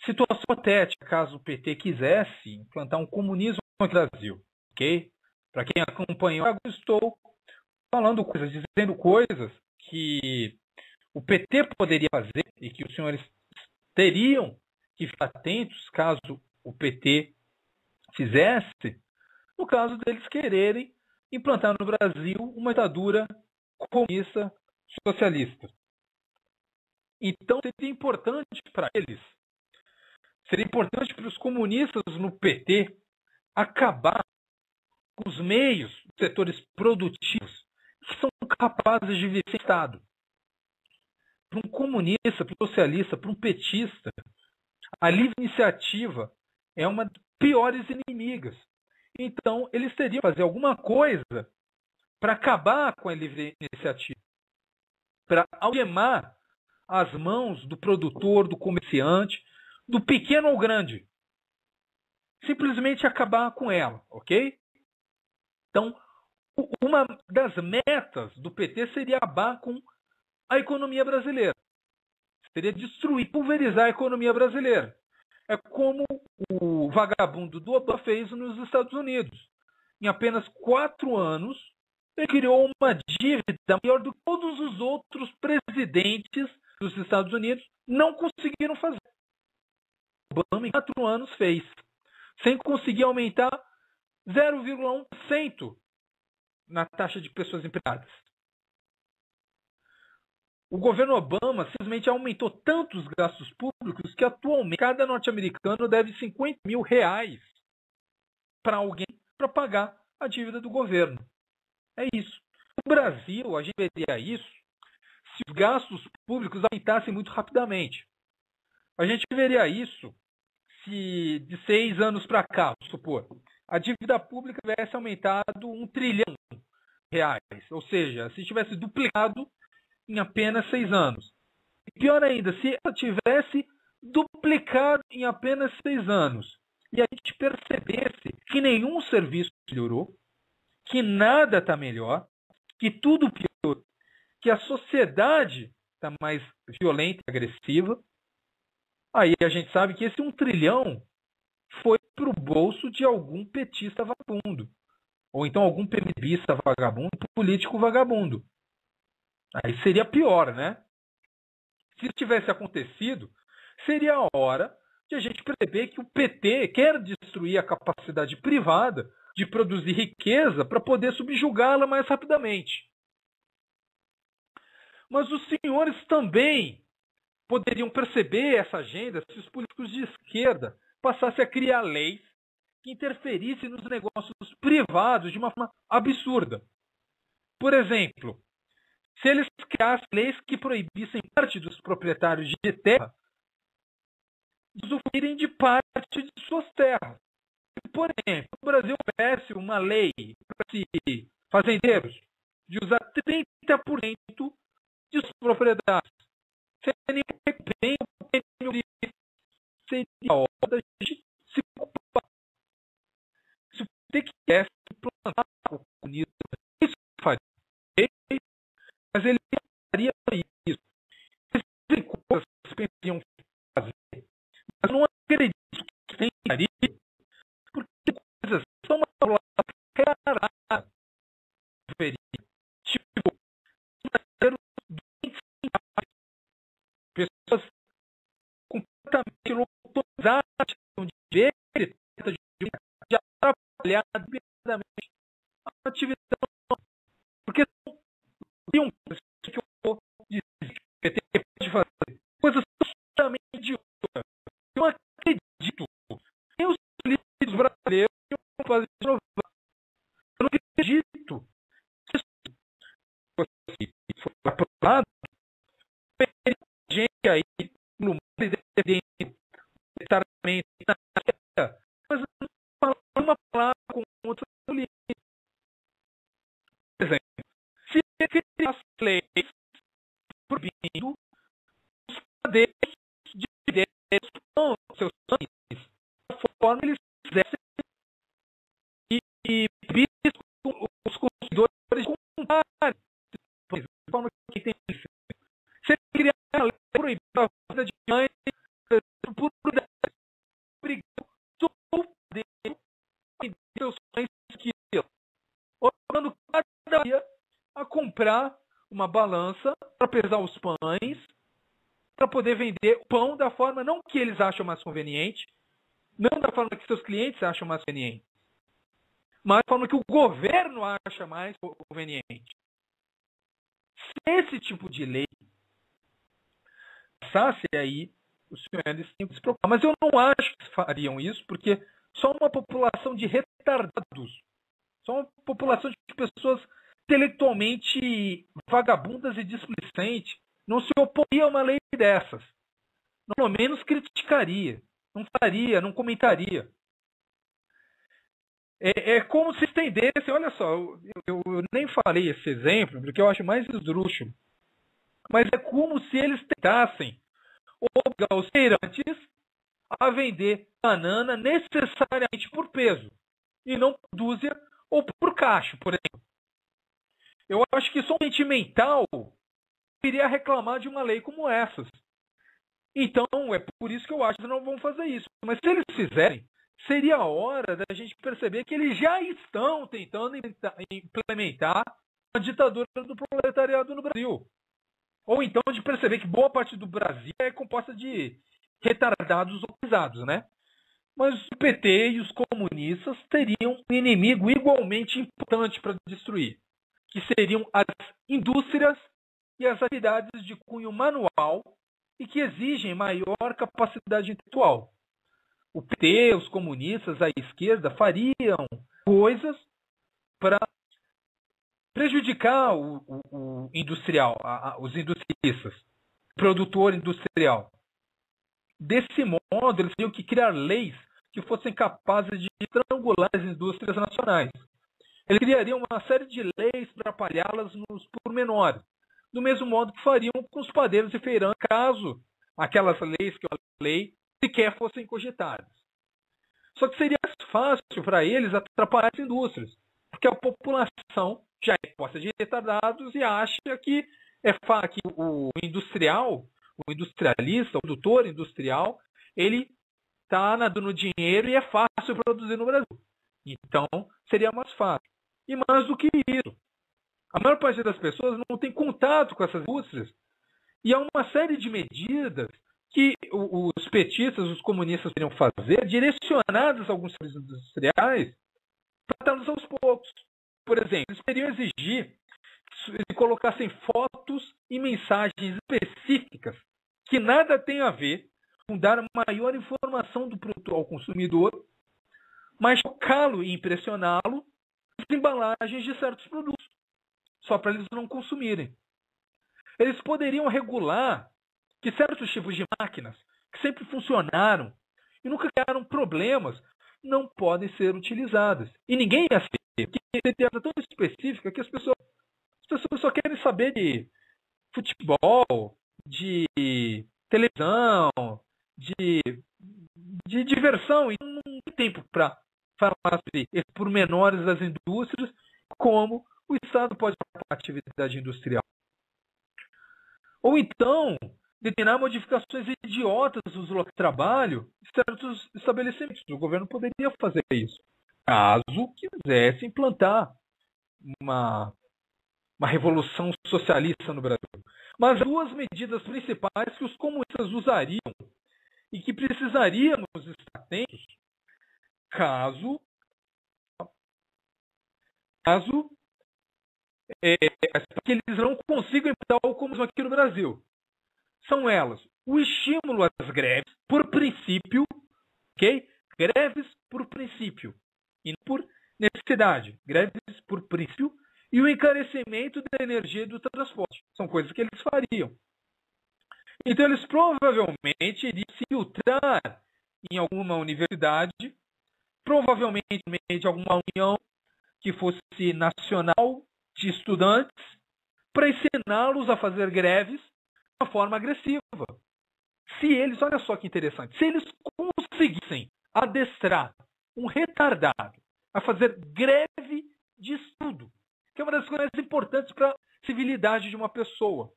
Speaker 2: situação hipotética, caso o PT quisesse implantar um comunismo no Brasil, ok? Para quem acompanhou, eu estou falando coisas, dizendo coisas que o PT poderia fazer e que os senhores teriam que ficar atentos caso o PT fizesse, no caso deles quererem implantar no Brasil uma ditadura comunista socialista. Então seria importante para eles, seria importante para os comunistas no PT acabar com os meios, setores produtivos que são capazes de viver sem Estado. Para um comunista, para um socialista, para um petista, a livre iniciativa é uma das piores inimigas. Então, eles teriam que fazer alguma coisa para acabar com a livre iniciativa, para algemar as mãos do produtor, do comerciante, do pequeno ou grande. Simplesmente acabar com ela, ok? Então, uma das metas do PT seria acabar com a economia brasileira. Seria destruir, pulverizar a economia brasileira. É como o vagabundo do Obama fez nos Estados Unidos. Em apenas 4 anos, ele criou uma dívida maior do que todos os outros presidentes dos Estados Unidos não conseguiram fazer. O Obama, em 4 anos, fez, sem conseguir aumentar 0,1% na taxa de pessoas empregadas. O governo Obama simplesmente aumentou tanto os gastos públicos que atualmente cada norte-americano deve R$50 mil para alguém para pagar a dívida do governo. É isso. No Brasil, a gente veria isso se os gastos públicos aumentassem muito rapidamente. A gente veria isso se de 6 anos para cá, vamos supor, a dívida pública tivesse aumentado R$1 trilhão. Ou seja, se tivesse duplicado em apenas 6 anos. E pior ainda, se ela tivesse duplicado em apenas 6 anos e a gente percebesse que nenhum serviço melhorou, que nada está melhor, que tudo piorou, que a sociedade está mais violenta e agressiva, aí a gente sabe que esse 1 trilhão foi para o bolso de algum petista vagabundo, ou então algum PMDBista vagabundo, político vagabundo. Aí seria pior, né? Se isso tivesse acontecido, seria a hora de a gente perceber que o PT quer destruir a capacidade privada de produzir riqueza para poder subjugá-la mais rapidamente. Mas os senhores também poderiam perceber essa agenda se os políticos de esquerda passassem a criar leis que interferissem nos negócios privados de uma forma absurda. Por exemplo, se eles criassem leis que proibissem parte dos proprietários de terra de usufruírem de parte de suas terras. Por exemplo, o Brasil tivesse uma lei para os fazendeiros de usar 30% de suas propriedades. Seria a hora da gente se ocupar. Se o PT quisesse implantar o comunismo, isso faria. Mas ele faria isso. Existem coisas que pensariam fazer, mas eu não acredito que tentaria, porque coisas são uma rara. Tipo, pessoas completamente lobotomizadas de de atrapalhar diretamente a atividade, porque são que eu vou dizer que o PT pode fazer coisas totalmente idiotas. Eu acredito que os políticos brasileiros vão fazer de novo. Eu não acredito que isso foi aprovado. Gente aí no mundo independente, mas não fala uma palavra com outra política. Por exemplo, se criasse leis proibindo os deles de vender seus pães da forma que eles quisessem e pedir os consumidores comprarem de forma que tem. Se ele criar uma lei proibir a venda de mães por seus pães obrigando cada dia a comprar uma balança para pesar os pães, para poder vender o pão da forma não que eles acham mais conveniente, não da forma que seus clientes acham mais conveniente, mas da forma que o governo acha mais conveniente. Se esse tipo de lei passasse aí, os senhores têm que se preocupar. Mas eu não acho que fariam isso, porque só uma população de retardados, só uma população de pessoas intelectualmente vagabundas e displicentes não se oporia a uma lei dessas. Pelo menos criticaria, não faria, não comentaria. É como se estendesse, olha só, eu nem falei esse exemplo, porque eu acho mais esdrúxulo, mas é como se eles tentassem obrigar os feirantes a vender banana necessariamente por peso, e não por dúzia ou por cacho, por exemplo. Eu acho que só um sentimental iria reclamar de uma lei como essas. Então, é por isso que eu acho que eles não vão fazer isso. Mas se eles fizerem, seria a hora da gente perceber que eles já estão tentando implementar a ditadura do proletariado no Brasil. Ou então de perceber que boa parte do Brasil é composta de retardados organizados, né? Mas o PT e os comunistas teriam um inimigo igualmente importante para destruir, que seriam as indústrias e as atividades de cunho manual e que exigem maior capacidade intelectual. O PT, os comunistas, a esquerda fariam coisas para prejudicar o industrial, os industrialistas, o produtor industrial. Desse modo, eles teriam que criar leis que fossem capazes de estrangular as indústrias nacionais. Eles criariam uma série de leis para atrapalhá-las nos pormenores, do mesmo modo que fariam com os padeiros e feirantes, caso aquelas leis que eu falei sequer fossem cogitadas. Só que seria mais fácil para eles atrapalhar as indústrias, porque a população já é posta de retardados e acha que que o industrial, o industrialista, o produtor industrial, ele está nadando dinheiro e é fácil produzir no Brasil. Então, seria mais fácil. E mais do que isso, a maior parte das pessoas não tem contato com essas indústrias e há uma série de medidas que os petistas, os comunistas teriam fazer, direcionadas a alguns setores industriais, para tratá-los aos poucos. Por exemplo, eles poderiam exigir que colocassem fotos e mensagens específicas que nada tem a ver com dar maior informação do produto ao consumidor, mas focá-lo e impressioná-lo nas embalagens de certos produtos, só para eles não consumirem. Eles poderiam regular que certos tipos de máquinas, que sempre funcionaram e nunca criaram problemas, não podem ser utilizadas. E ninguém ia ser, porque tem coisa tão específica que as pessoas só querem saber de futebol, de televisão, de diversão, e não tem tempo para falar sobre esses pormenores das indústrias, como o Estado pode fazer a atividade industrial. Ou então, determinar modificações idiotas dos locais de trabalho em certos estabelecimentos. O governo poderia fazer isso, caso quisesse implantar uma revolução socialista no Brasil. Mas duas medidas principais que os comunistas usariam e que precisaríamos estar atentos caso que eles não consigam implantar o comunismo aqui no Brasil. São elas: o estímulo às greves por princípio, ok? Greves por princípio e não por necessidade. Greves por princípio e o encarecimento da energia e do transporte. São coisas que eles fariam. Então eles provavelmente iriam se filtrar em alguma universidade, provavelmente no meio de alguma união que fosse nacional de estudantes, para ensiná-los a fazer greves de uma forma agressiva. Se eles, olha só que interessante, se eles conseguissem adestrar um retardado a fazer greve de estudo, que é uma das coisas mais importantes para a civilidade de uma pessoa.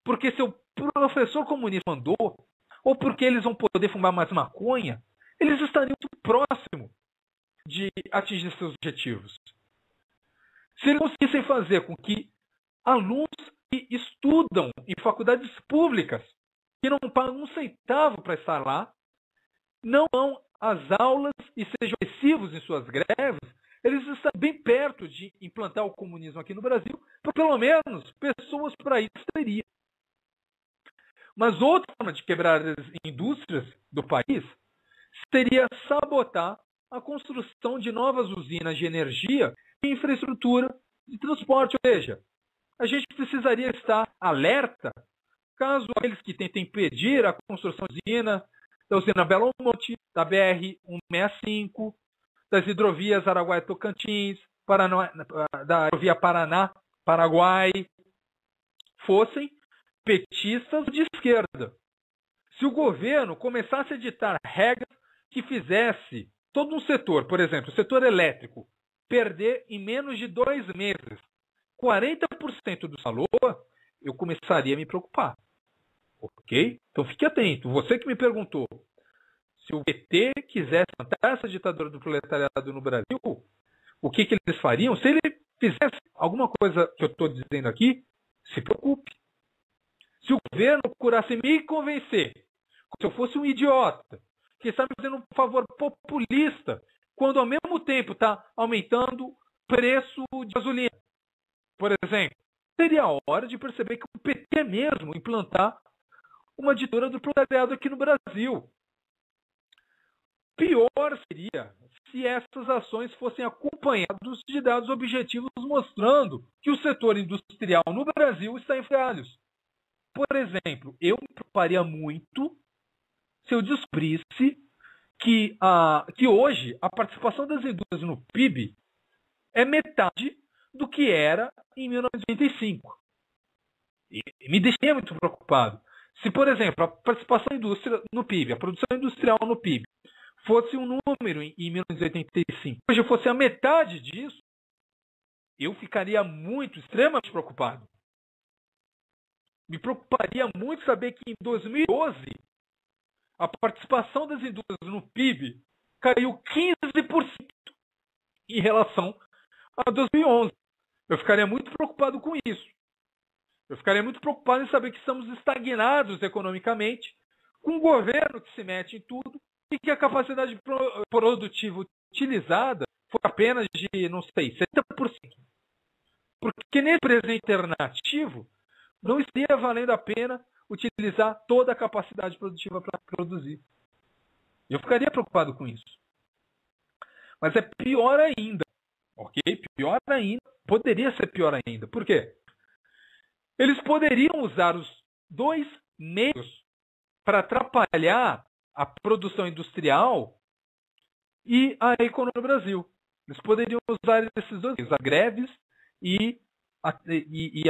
Speaker 2: Porque se o professor comunista mandou, ou porque eles vão poder fumar mais maconha, eles estariam muito próximos de atingir seus objetivos. Se eles conseguissem fazer com que alunos que estudam em faculdades públicas, que não pagam um centavo para estar lá, não vão às aulas e sejam agressivos em suas greves, eles estão bem perto de implantar o comunismo aqui no Brasil, porque pelo menos pessoas para isso teria. Mas outra forma de quebrar as indústrias do país seria sabotar a construção de novas usinas de energia e infraestrutura de transporte. Ou seja, a gente precisaria estar alerta caso aqueles que tentem impedir a construção de usina, da usina Belo Monte, da BR-165, das hidrovias Araguaia-Tocantins, da hidrovia Paraná-Paraguai, fossem petistas de esquerda. Se o governo começasse a editar regras que fizesse todo um setor, por exemplo, o setor elétrico, perder em menos de 2 meses 40% do valor, eu começaria a me preocupar. Ok? Então fique atento. Você que me perguntou se o PT quisesse plantar essa ditadura do proletariado no Brasil, o que eles fariam? Se ele fizesse alguma coisa que eu estou dizendo aqui, se preocupe. Se o governo procurasse me convencer, como se eu fosse um idiota, que está me fazendo um favor populista, quando ao mesmo tempo está aumentando o preço de gasolina, por exemplo, seria a hora de perceber que o PT mesmo implantar uma ditadura do proletariado aqui no Brasil. Pior seria se essas ações fossem acompanhadas de dados objetivos mostrando que o setor industrial no Brasil está em frangalhos. Por exemplo, eu me preocuparia muito se eu descobrisse que hoje a participação das indústrias no PIB é metade do que era em 1985. E me deixei muito preocupado. Se, por exemplo, a participação da indústria no PIB, a produção industrial no PIB, fosse um número em 1985, hoje fosse a metade disso, eu ficaria extremamente preocupado. Me preocuparia muito saber que em 2012 a participação das indústrias no PIB caiu 15% em relação a 2011. Eu ficaria muito preocupado com isso. Eu ficaria muito preocupado em saber que estamos estagnados economicamente, com um governo que se mete em tudo e que a capacidade produtiva utilizada foi apenas de, 70%. Porque nesse presente alternativo, não estaria valendo a pena utilizar toda a capacidade produtiva para produzir. Eu ficaria preocupado com isso. Mas é pior ainda, ok? Pior ainda, poderia ser pior ainda. Por quê? Eles poderiam usar os 2 meios para atrapalhar a produção industrial e a economia no Brasil. Eles poderiam usar esses 2 meios, as greves e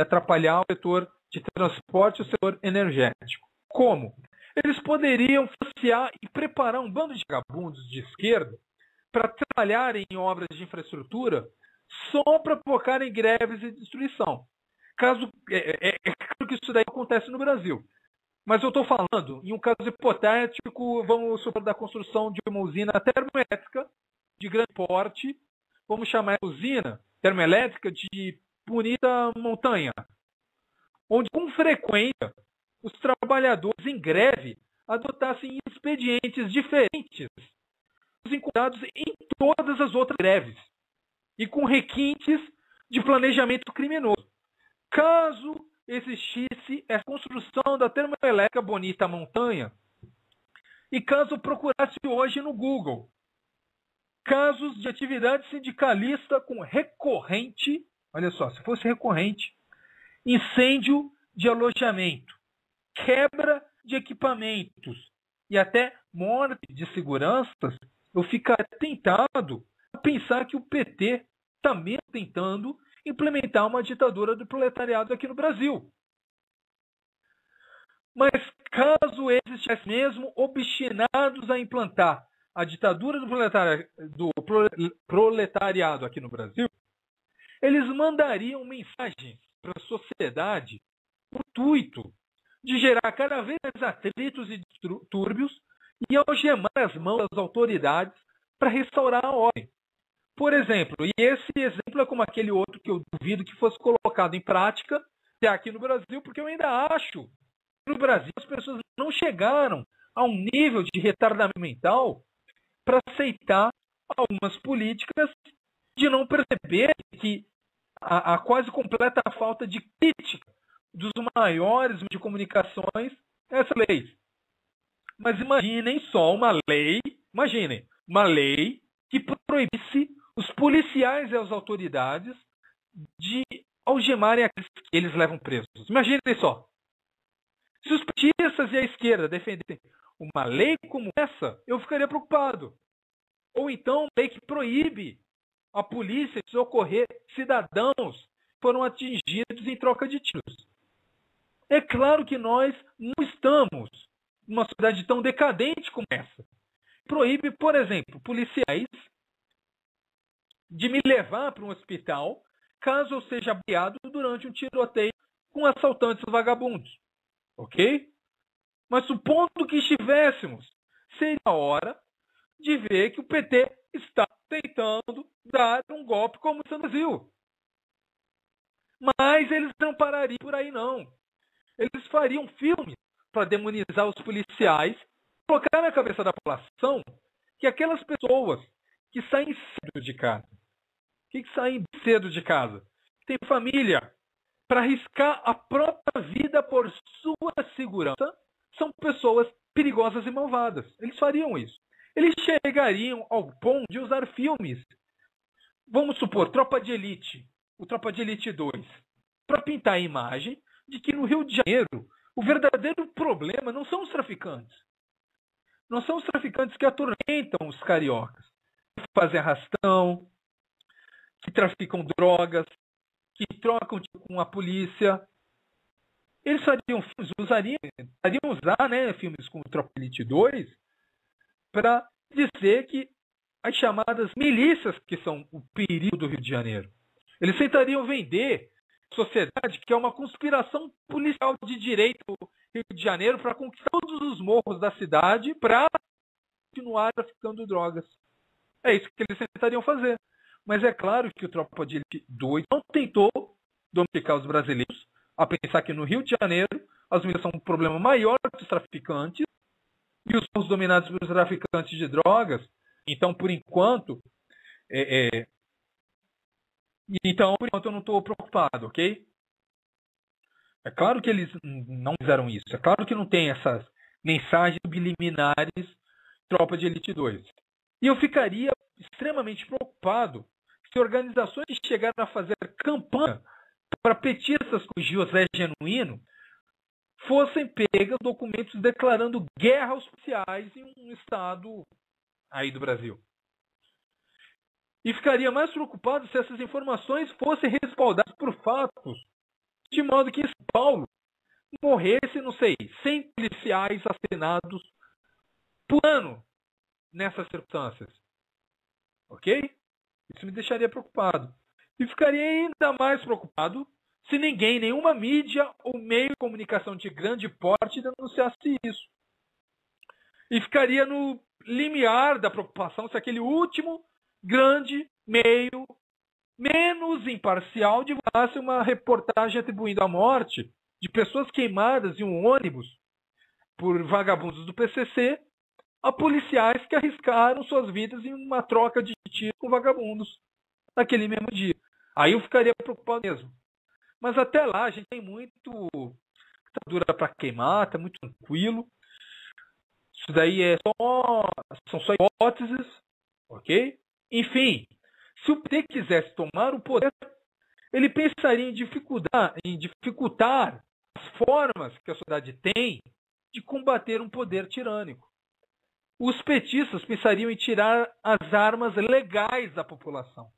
Speaker 2: atrapalhar o setor de transporte e o setor energético. Como? Eles poderiam financiar e preparar um bando de vagabundos de esquerda para trabalharem em obras de infraestrutura só para focar em greves e destruição. Caso claro que isso daí acontece no Brasil. Mas eu estou falando, em um caso hipotético, vamos supor da construção de uma usina termoelétrica de grande porte, vamos chamar a usina termoelétrica de Bonita Montanha, onde com frequência os trabalhadores em greve adotassem expedientes diferentes dos encontrados em todas as outras greves e com requintes de planejamento criminoso. Caso existisse a construção da termoelétrica Bonita Montanha, e caso procurasse hoje no Google casos de atividade sindicalista com recorrente, olha só, se fosse recorrente, incêndio de alojamento, quebra de equipamentos e até morte de seguranças, eu ficaria tentado a pensar que o PT está mesmo tentando implementar uma ditadura do proletariado aqui no Brasil. Mas caso eles estivessem mesmo obstinados a implantar a ditadura do proletariado aqui no Brasil, eles mandariam mensagem para a sociedade o intuito de gerar cada vez mais atritos e distúrbios e algemar as mãos das autoridades para restaurar a ordem. Por exemplo, e esse exemplo é como aquele outro que eu duvido que fosse colocado em prática aqui no Brasil, porque eu ainda acho que no Brasil as pessoas não chegaram a um nível de retardamento mental para aceitar algumas políticas, de não perceber que a quase completa falta de crítica dos maiores de comunicações é essa lei. Mas imaginem só uma lei que proibisse os policiais e as autoridades de algemarem aqueles que eles levam presos. Imaginem só. Se os petistas e a esquerda defendessem uma lei como essa, eu ficaria preocupado. Ou então, uma lei que proíbe a polícia de socorrer cidadãos que foram atingidos em troca de tiros. É claro que nós não estamos numa sociedade tão decadente como essa. Proíbe, por exemplo, policiais de me levar para um hospital caso eu seja baleado durante um tiroteio com assaltantes vagabundos. Ok? Mas supondo que estivéssemos, seria a hora de ver que o PT está tentando dar um golpe como no Brasil. Mas eles não parariam por aí, não. Eles fariam filmes para demonizar os policiais, colocar na cabeça da população que aquelas pessoas que saem cedo de casa, que saem cedo de casa, que têm família, para arriscar a própria vida por sua segurança, são pessoas perigosas e malvadas. Eles fariam isso. Eles chegariam ao ponto de usar filmes, vamos supor, Tropa de Elite, o Tropa de Elite 2, para pintar a imagem de que no Rio de Janeiro o verdadeiro problema não são os traficantes. Não são os traficantes que atormentam os cariocas, que fazem arrastão, que traficam drogas, que trocam com a polícia. Eles fariam filmes, usar filmes como Tropa de Elite 2 para dizer que as chamadas milícias que são o perigo do Rio de Janeiro. Eles tentariam vender a sociedade que é uma conspiração policial de direita do Rio de Janeiro para conquistar todos os morros da cidade para continuar traficando drogas. É isso que eles tentariam fazer. Mas é claro que o Tropa de Elite 2 não tentou domesticar os brasileiros, a pensar que no Rio de Janeiro as milícias são um problema maior que os traficantes e os povos dominados pelos traficantes de drogas. Então, por enquanto, eu não estou preocupado, ok? É claro que eles não fizeram isso. É claro que não tem essas mensagens subliminares Tropa de Elite 2. E eu ficaria extremamente preocupado se organizações chegaram a fazer campanha para petistas com José Genuíno fossem pegas documentos declarando guerra aos policiais em um estado aí do Brasil. E ficaria mais preocupado se essas informações fossem respaldadas por fatos, de modo que em São Paulo morresse, 100 policiais assassinados por ano nessas circunstâncias. Ok? Isso me deixaria preocupado. E ficaria ainda mais preocupado se nenhuma mídia ou meio de comunicação de grande porte denunciasse isso. E ficaria no limiar da preocupação se aquele último grande meio menos imparcial divulgasse uma reportagem atribuindo a morte de pessoas queimadas em um ônibus por vagabundos do PCC a policiais que arriscaram suas vidas em uma troca de tiro com vagabundos naquele mesmo dia. Aí eu ficaria preocupado mesmo. Mas até lá a gente tem muito ditadura para queimar, está muito tranquilo. Isso daí são só hipóteses, ok? Enfim, se o PT quisesse tomar o poder, ele pensaria em dificultar as formas que a sociedade tem de combater um poder tirânico. Os petistas pensariam em tirar as armas legais da população.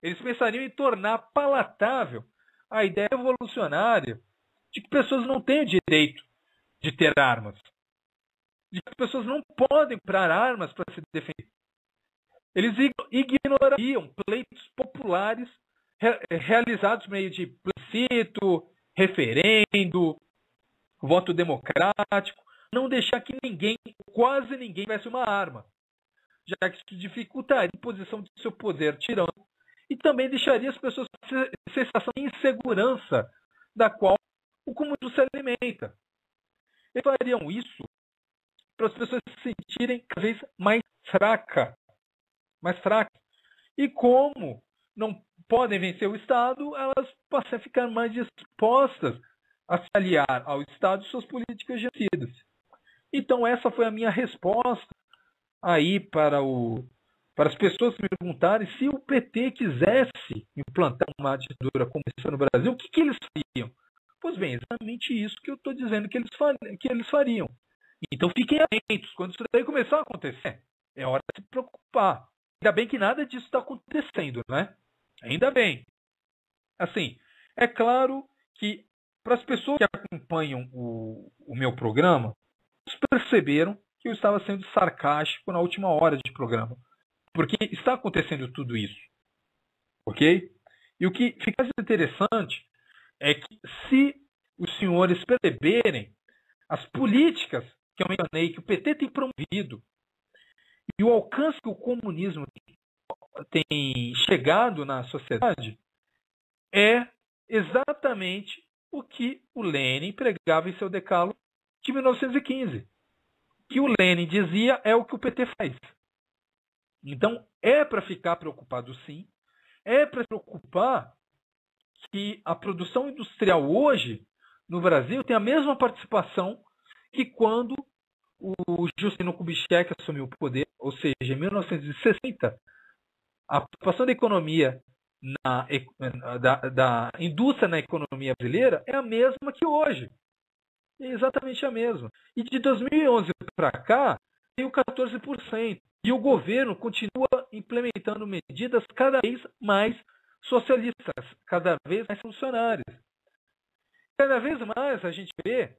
Speaker 2: Eles pensariam em tornar palatável a ideia revolucionária de que pessoas não têm o direito de ter armas. De que as pessoas não podem comprar armas para se defender. Eles ignorariam pleitos populares realizados por meio de plebiscito, referendo, voto democrático, não deixar que ninguém, quase ninguém, tivesse uma arma, já que isso dificultaria a imposição de seu poder tirano e também deixaria as pessoas com a sensação de insegurança da qual o comunismo se alimenta. Eles fariam isso para as pessoas se sentirem cada vez mais fracas. E como não podem vencer o Estado, elas passam a ficar mais dispostas a se aliar ao Estado e suas políticas genocidas. Então essa foi a minha resposta aí para as pessoas me perguntarem se o PT quisesse implantar uma ditadura comunista no Brasil, o que eles fariam? Pois bem, exatamente isso que eu estou dizendo que eles fariam. Então fiquem atentos. Quando isso daí começar a acontecer, é hora de se preocupar. Ainda bem que nada disso está acontecendo, né? Ainda bem. Assim, é claro que para as pessoas que acompanham o meu programa, eles perceberam que eu estava sendo sarcástico na última hora de programa. Porque está acontecendo tudo isso. Ok? E o que fica mais interessante é que se os senhores perceberem as políticas que eu mencionei, que o PT tem promovido, e o alcance que o comunismo tem chegado na sociedade, é exatamente o que o Lenin pregava em seu decálogo de 1915. O que o Lenin dizia é o que o PT faz. Então, é para ficar preocupado sim, é para se preocupar que a produção industrial hoje, no Brasil, tem a mesma participação que quando o Juscelino Kubitschek assumiu o poder, ou seja, em 1960, a participação da economia da indústria na economia brasileira é a mesma que hoje. É exatamente a mesma. E de 2011 para cá, tem o 14%. E o governo continua implementando medidas cada vez mais socialistas, cada vez mais funcionárias. Cada vez mais a gente vê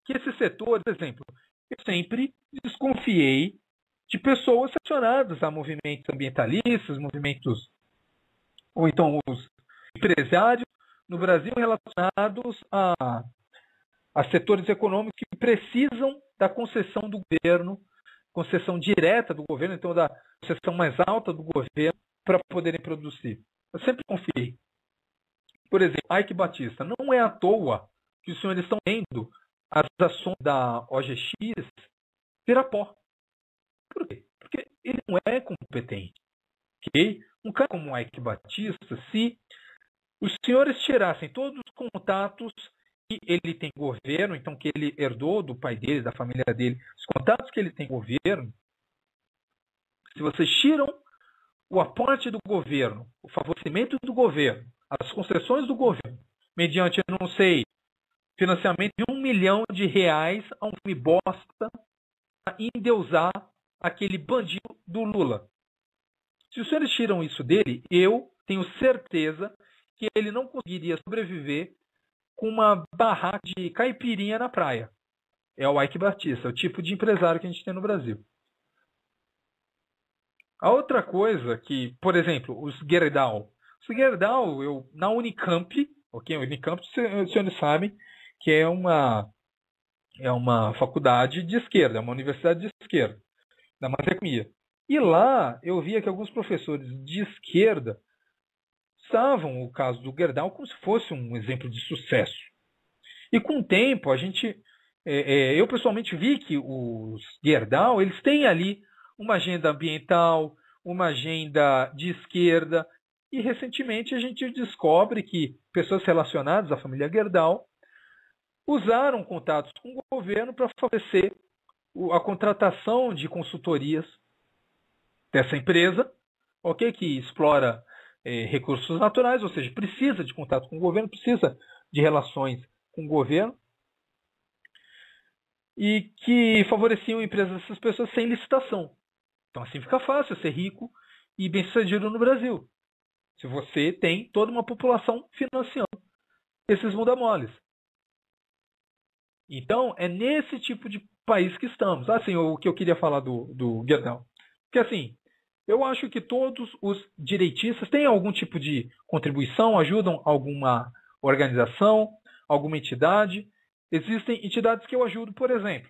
Speaker 2: que esses setores, por exemplo, eu sempre desconfiei de pessoas relacionadas a movimentos ambientalistas, movimentos, ou então os empresários no Brasil relacionados a setores econômicos que precisam da concessão do governo, concessão direta do governo, então da concessão mais alta do governo para poderem produzir. Eu sempre confiei. Por exemplo, Ike Batista, não é à toa que os senhores estão vendo as ações da OGX virar pó. Por quê? Porque ele não é competente. Okay? Um cara como o Ike Batista, se os senhores tirassem todos os contatos que ele tem com o governo, então que ele herdou do pai dele, da família dele, os contatos que ele tem com o governo, se vocês tiram o aporte do governo, o favorecimento do governo, as concessões do governo, mediante, eu não sei, financiamento de R$1 milhão a um filme bosta para endeusar aquele bandido do Lula. Se os senhores tiram isso dele, eu tenho certeza que ele não conseguiria sobreviver com uma barraca de caipirinha na praia. É o Ike Batista, o tipo de empresário que a gente tem no Brasil. A outra coisa que, por exemplo, os Gerdau. Os Gerdau, na Unicamp, ok? Unicamp, os senhores sabem que é uma faculdade de esquerda, é uma universidade de esquerda, da economia. E lá eu via que alguns professores de esquerda usavam o caso do Gerdau como se fosse um exemplo de sucesso. E com o tempo, eu pessoalmente vi que os Gerdau, eles têm ali uma agenda ambiental, uma agenda de esquerda, e recentemente a gente descobre que pessoas relacionadas à família Gerdau usaram contatos com o governo para favorecer a contratação de consultorias dessa empresa, ok, que explora recursos naturais, ou seja, precisa de contato com o governo, precisa de relações com o governo, e que favoreciam empresas dessas pessoas sem licitação. Então assim fica fácil ser rico e bem-sucedido no Brasil, se você tem toda uma população financiando esses mudamoles.
Speaker 3: Então, é nesse tipo de país que estamos. Assim, o que eu queria falar do Gerdau. Porque, assim, eu acho que todos os direitistas têm algum tipo de contribuição, ajudam alguma organização, alguma entidade. Existem entidades que eu ajudo, por exemplo.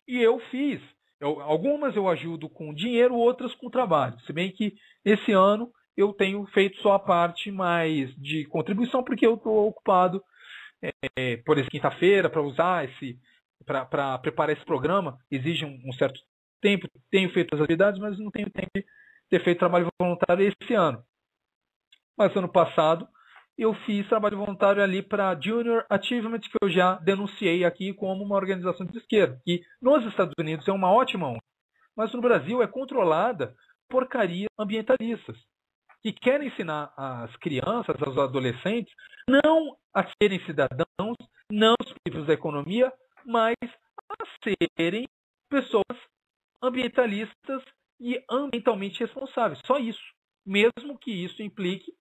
Speaker 3: E eu fiz. Algumas eu ajudo com dinheiro, outras com trabalho. Se bem que esse ano eu tenho feito só a parte mais de contribuição, porque eu estou ocupado, por exemplo, quinta-feira, para usar para preparar esse programa, exige um certo tempo. Tenho feito as atividades, mas não tenho tempo de ter feito trabalho voluntário esse ano. Mas ano passado eu fiz trabalho voluntário ali para Junior Achievement, que eu já denunciei aqui como uma organização de esquerda, que nos Estados Unidos é uma ótima ONG, mas no Brasil é controlada por porcarias ambientalistas, que querem ensinar as crianças, aos adolescentes, não a serem cidadãos, não espíritos da economia, mas a serem pessoas ambientalistas e ambientalmente responsáveis. Só isso. Mesmo que isso implique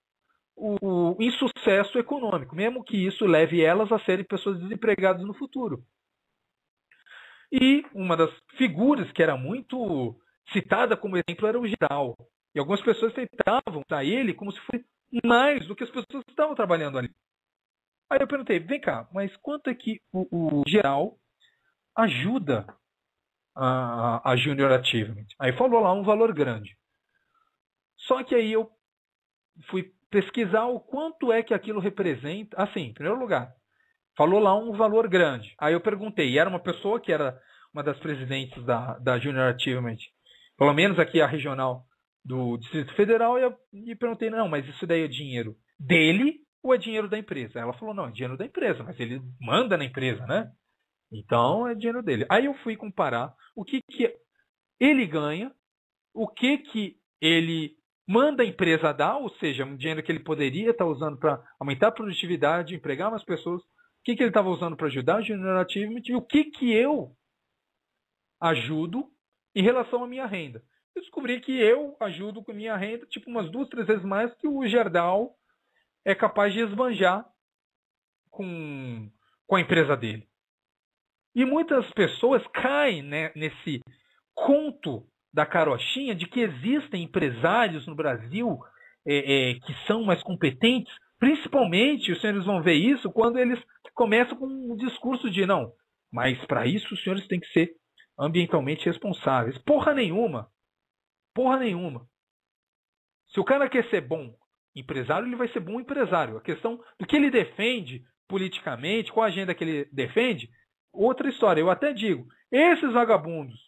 Speaker 3: o insucesso econômico, mesmo que isso leve elas a serem pessoas desempregadas no futuro. E uma das figuras que era muito citada como exemplo era o Geral. E algumas pessoas tentavam usar ele como se fosse mais do que as pessoas que estavam trabalhando ali. Aí eu perguntei, vem cá, mas quanto é que o Geral ajuda a Junior Achievement? Aí falou lá um valor grande. Só que aí eu fui pesquisar o quanto é que aquilo representa. Assim, em primeiro lugar, falou lá um valor grande. Aí eu perguntei, e era uma pessoa que era uma das presidentes da Junior Achievement, pelo menos aqui a regional do Distrito Federal, e perguntei, não, mas isso daí é dinheiro dele ou é dinheiro da empresa? Ela falou, não, é dinheiro da empresa, mas ele manda na empresa, né? Então é dinheiro dele. Aí eu fui comparar o que ele ganha, o que ele manda a empresa dar, ou seja, um dinheiro que ele poderia estar usando para aumentar a produtividade, empregar mais pessoas, o que ele estava usando para ajudar a Junior Achievement e o que eu ajudo em relação à minha renda. Eu descobri que eu ajudo com a minha renda tipo umas 2, 3 vezes mais que o Gerdau é capaz de esbanjar com a empresa dele. E muitas pessoas caem, né, nesse conto da carochinha de que existem empresários no Brasil que são mais competentes. Principalmente, os senhores vão ver isso quando eles começam com um discurso de não, mas para isso os senhores têm que ser ambientalmente responsáveis. Porra nenhuma. Porra nenhuma. Se o cara quer ser bom empresário, ele vai ser bom empresário. A questão do que ele defende politicamente, qual a agenda que ele defende, outra história. Eu até digo, esses vagabundos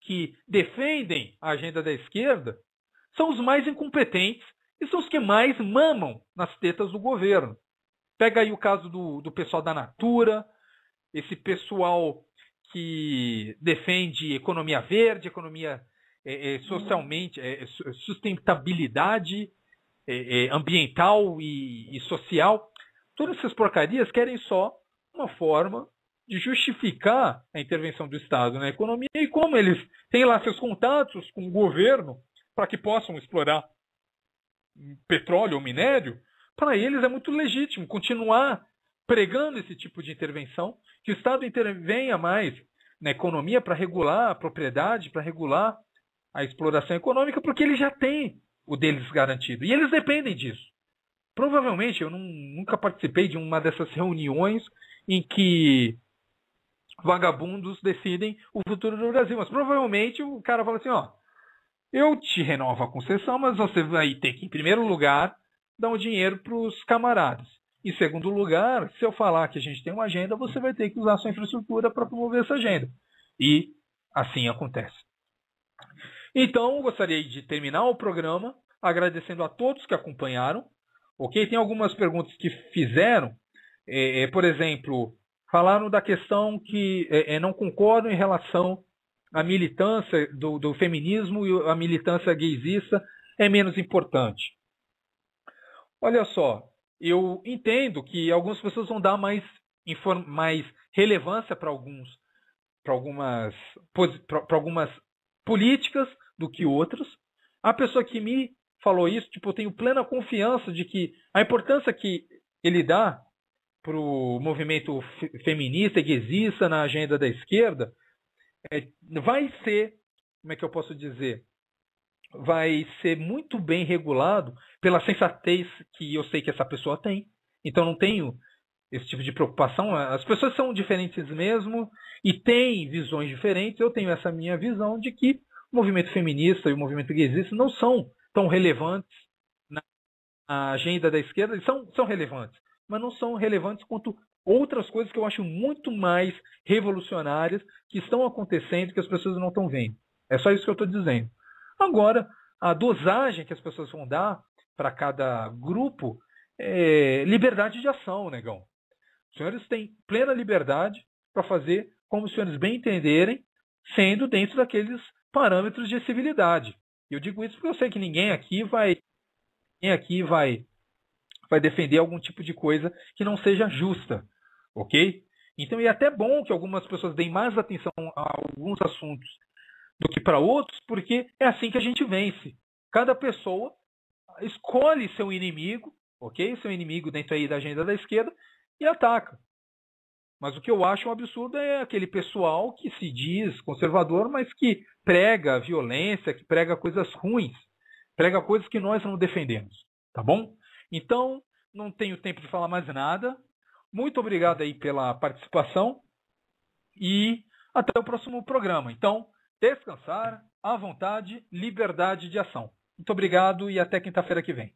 Speaker 3: que defendem a agenda da esquerda são os mais incompetentes e são os que mais mamam nas tetas do governo. Pega aí o caso do pessoal da Natura, esse pessoal que defende economia verde, economia socialmente, sustentabilidade ambiental e social. Todas essas porcarias querem só uma forma de justificar a intervenção do Estado na economia e como eles têm lá seus contatos com o governo para que possam explorar petróleo ou minério, para eles é muito legítimo continuar pregando esse tipo de intervenção, que o Estado intervenha mais na economia para regular a propriedade, para regular a exploração econômica, porque eles já têm o deles garantido. E eles dependem disso. Provavelmente, eu nunca participei de uma dessas reuniões em que vagabundos decidem o futuro do Brasil. Mas provavelmente o cara fala assim, ó, eu te renovo a concessão, mas você vai ter que, em primeiro lugar, dar um dinheiro para os camaradas. Em segundo lugar, se eu falar que a gente tem uma agenda, você vai ter que usar a sua infraestrutura para promover essa agenda. E assim acontece. Então, eu gostaria de terminar o programa agradecendo a todos que acompanharam. Ok? Tem algumas perguntas que fizeram. Por exemplo, falaram da questão que não concordam em relação à militância do feminismo e a militância gaysista é menos importante. Olha só, eu entendo que algumas pessoas vão dar mais relevância para algumas políticas do que outras. A pessoa que me falou isso, eu tenho plena confiança de que a importância que ele dá para o movimento feminista e gaysista na agenda da esquerda, vai ser, como é que eu posso dizer, vai ser muito bem regulado pela sensatez que eu sei que essa pessoa tem. Então não tenho esse tipo de preocupação. As pessoas são diferentes mesmo e têm visões diferentes. Eu tenho essa minha visão de que o movimento feminista e o movimento gaysista não são tão relevantes na agenda da esquerda. Eles são relevantes, mas não são relevantes quanto outras coisas que eu acho muito mais revolucionárias que estão acontecendo que as pessoas não estão vendo. É só isso que eu estou dizendo. Agora, a dosagem que as pessoas vão dar para cada grupo é liberdade de ação, negão. Os senhores têm plena liberdade para fazer como os senhores bem entenderem, sendo dentro daqueles parâmetros de civilidade. Eu digo isso porque eu sei que ninguém aqui vai defender algum tipo de coisa que não seja justa, ok? Então é até bom que algumas pessoas deem mais atenção a alguns assuntos do que para outros, porque é assim que a gente vence. Cada pessoa escolhe seu inimigo, ok? Seu inimigo dentro aí da agenda da esquerda e ataca. Mas o que eu acho um absurdo é aquele pessoal que se diz conservador, mas que prega violência, que prega coisas ruins, prega coisas que nós não defendemos, tá bom? Então, não tenho tempo de falar mais nada. Muito obrigado aí pela participação e até o próximo programa. Então, descansar, à vontade, liberdade de ação. Muito obrigado e até quinta-feira que vem.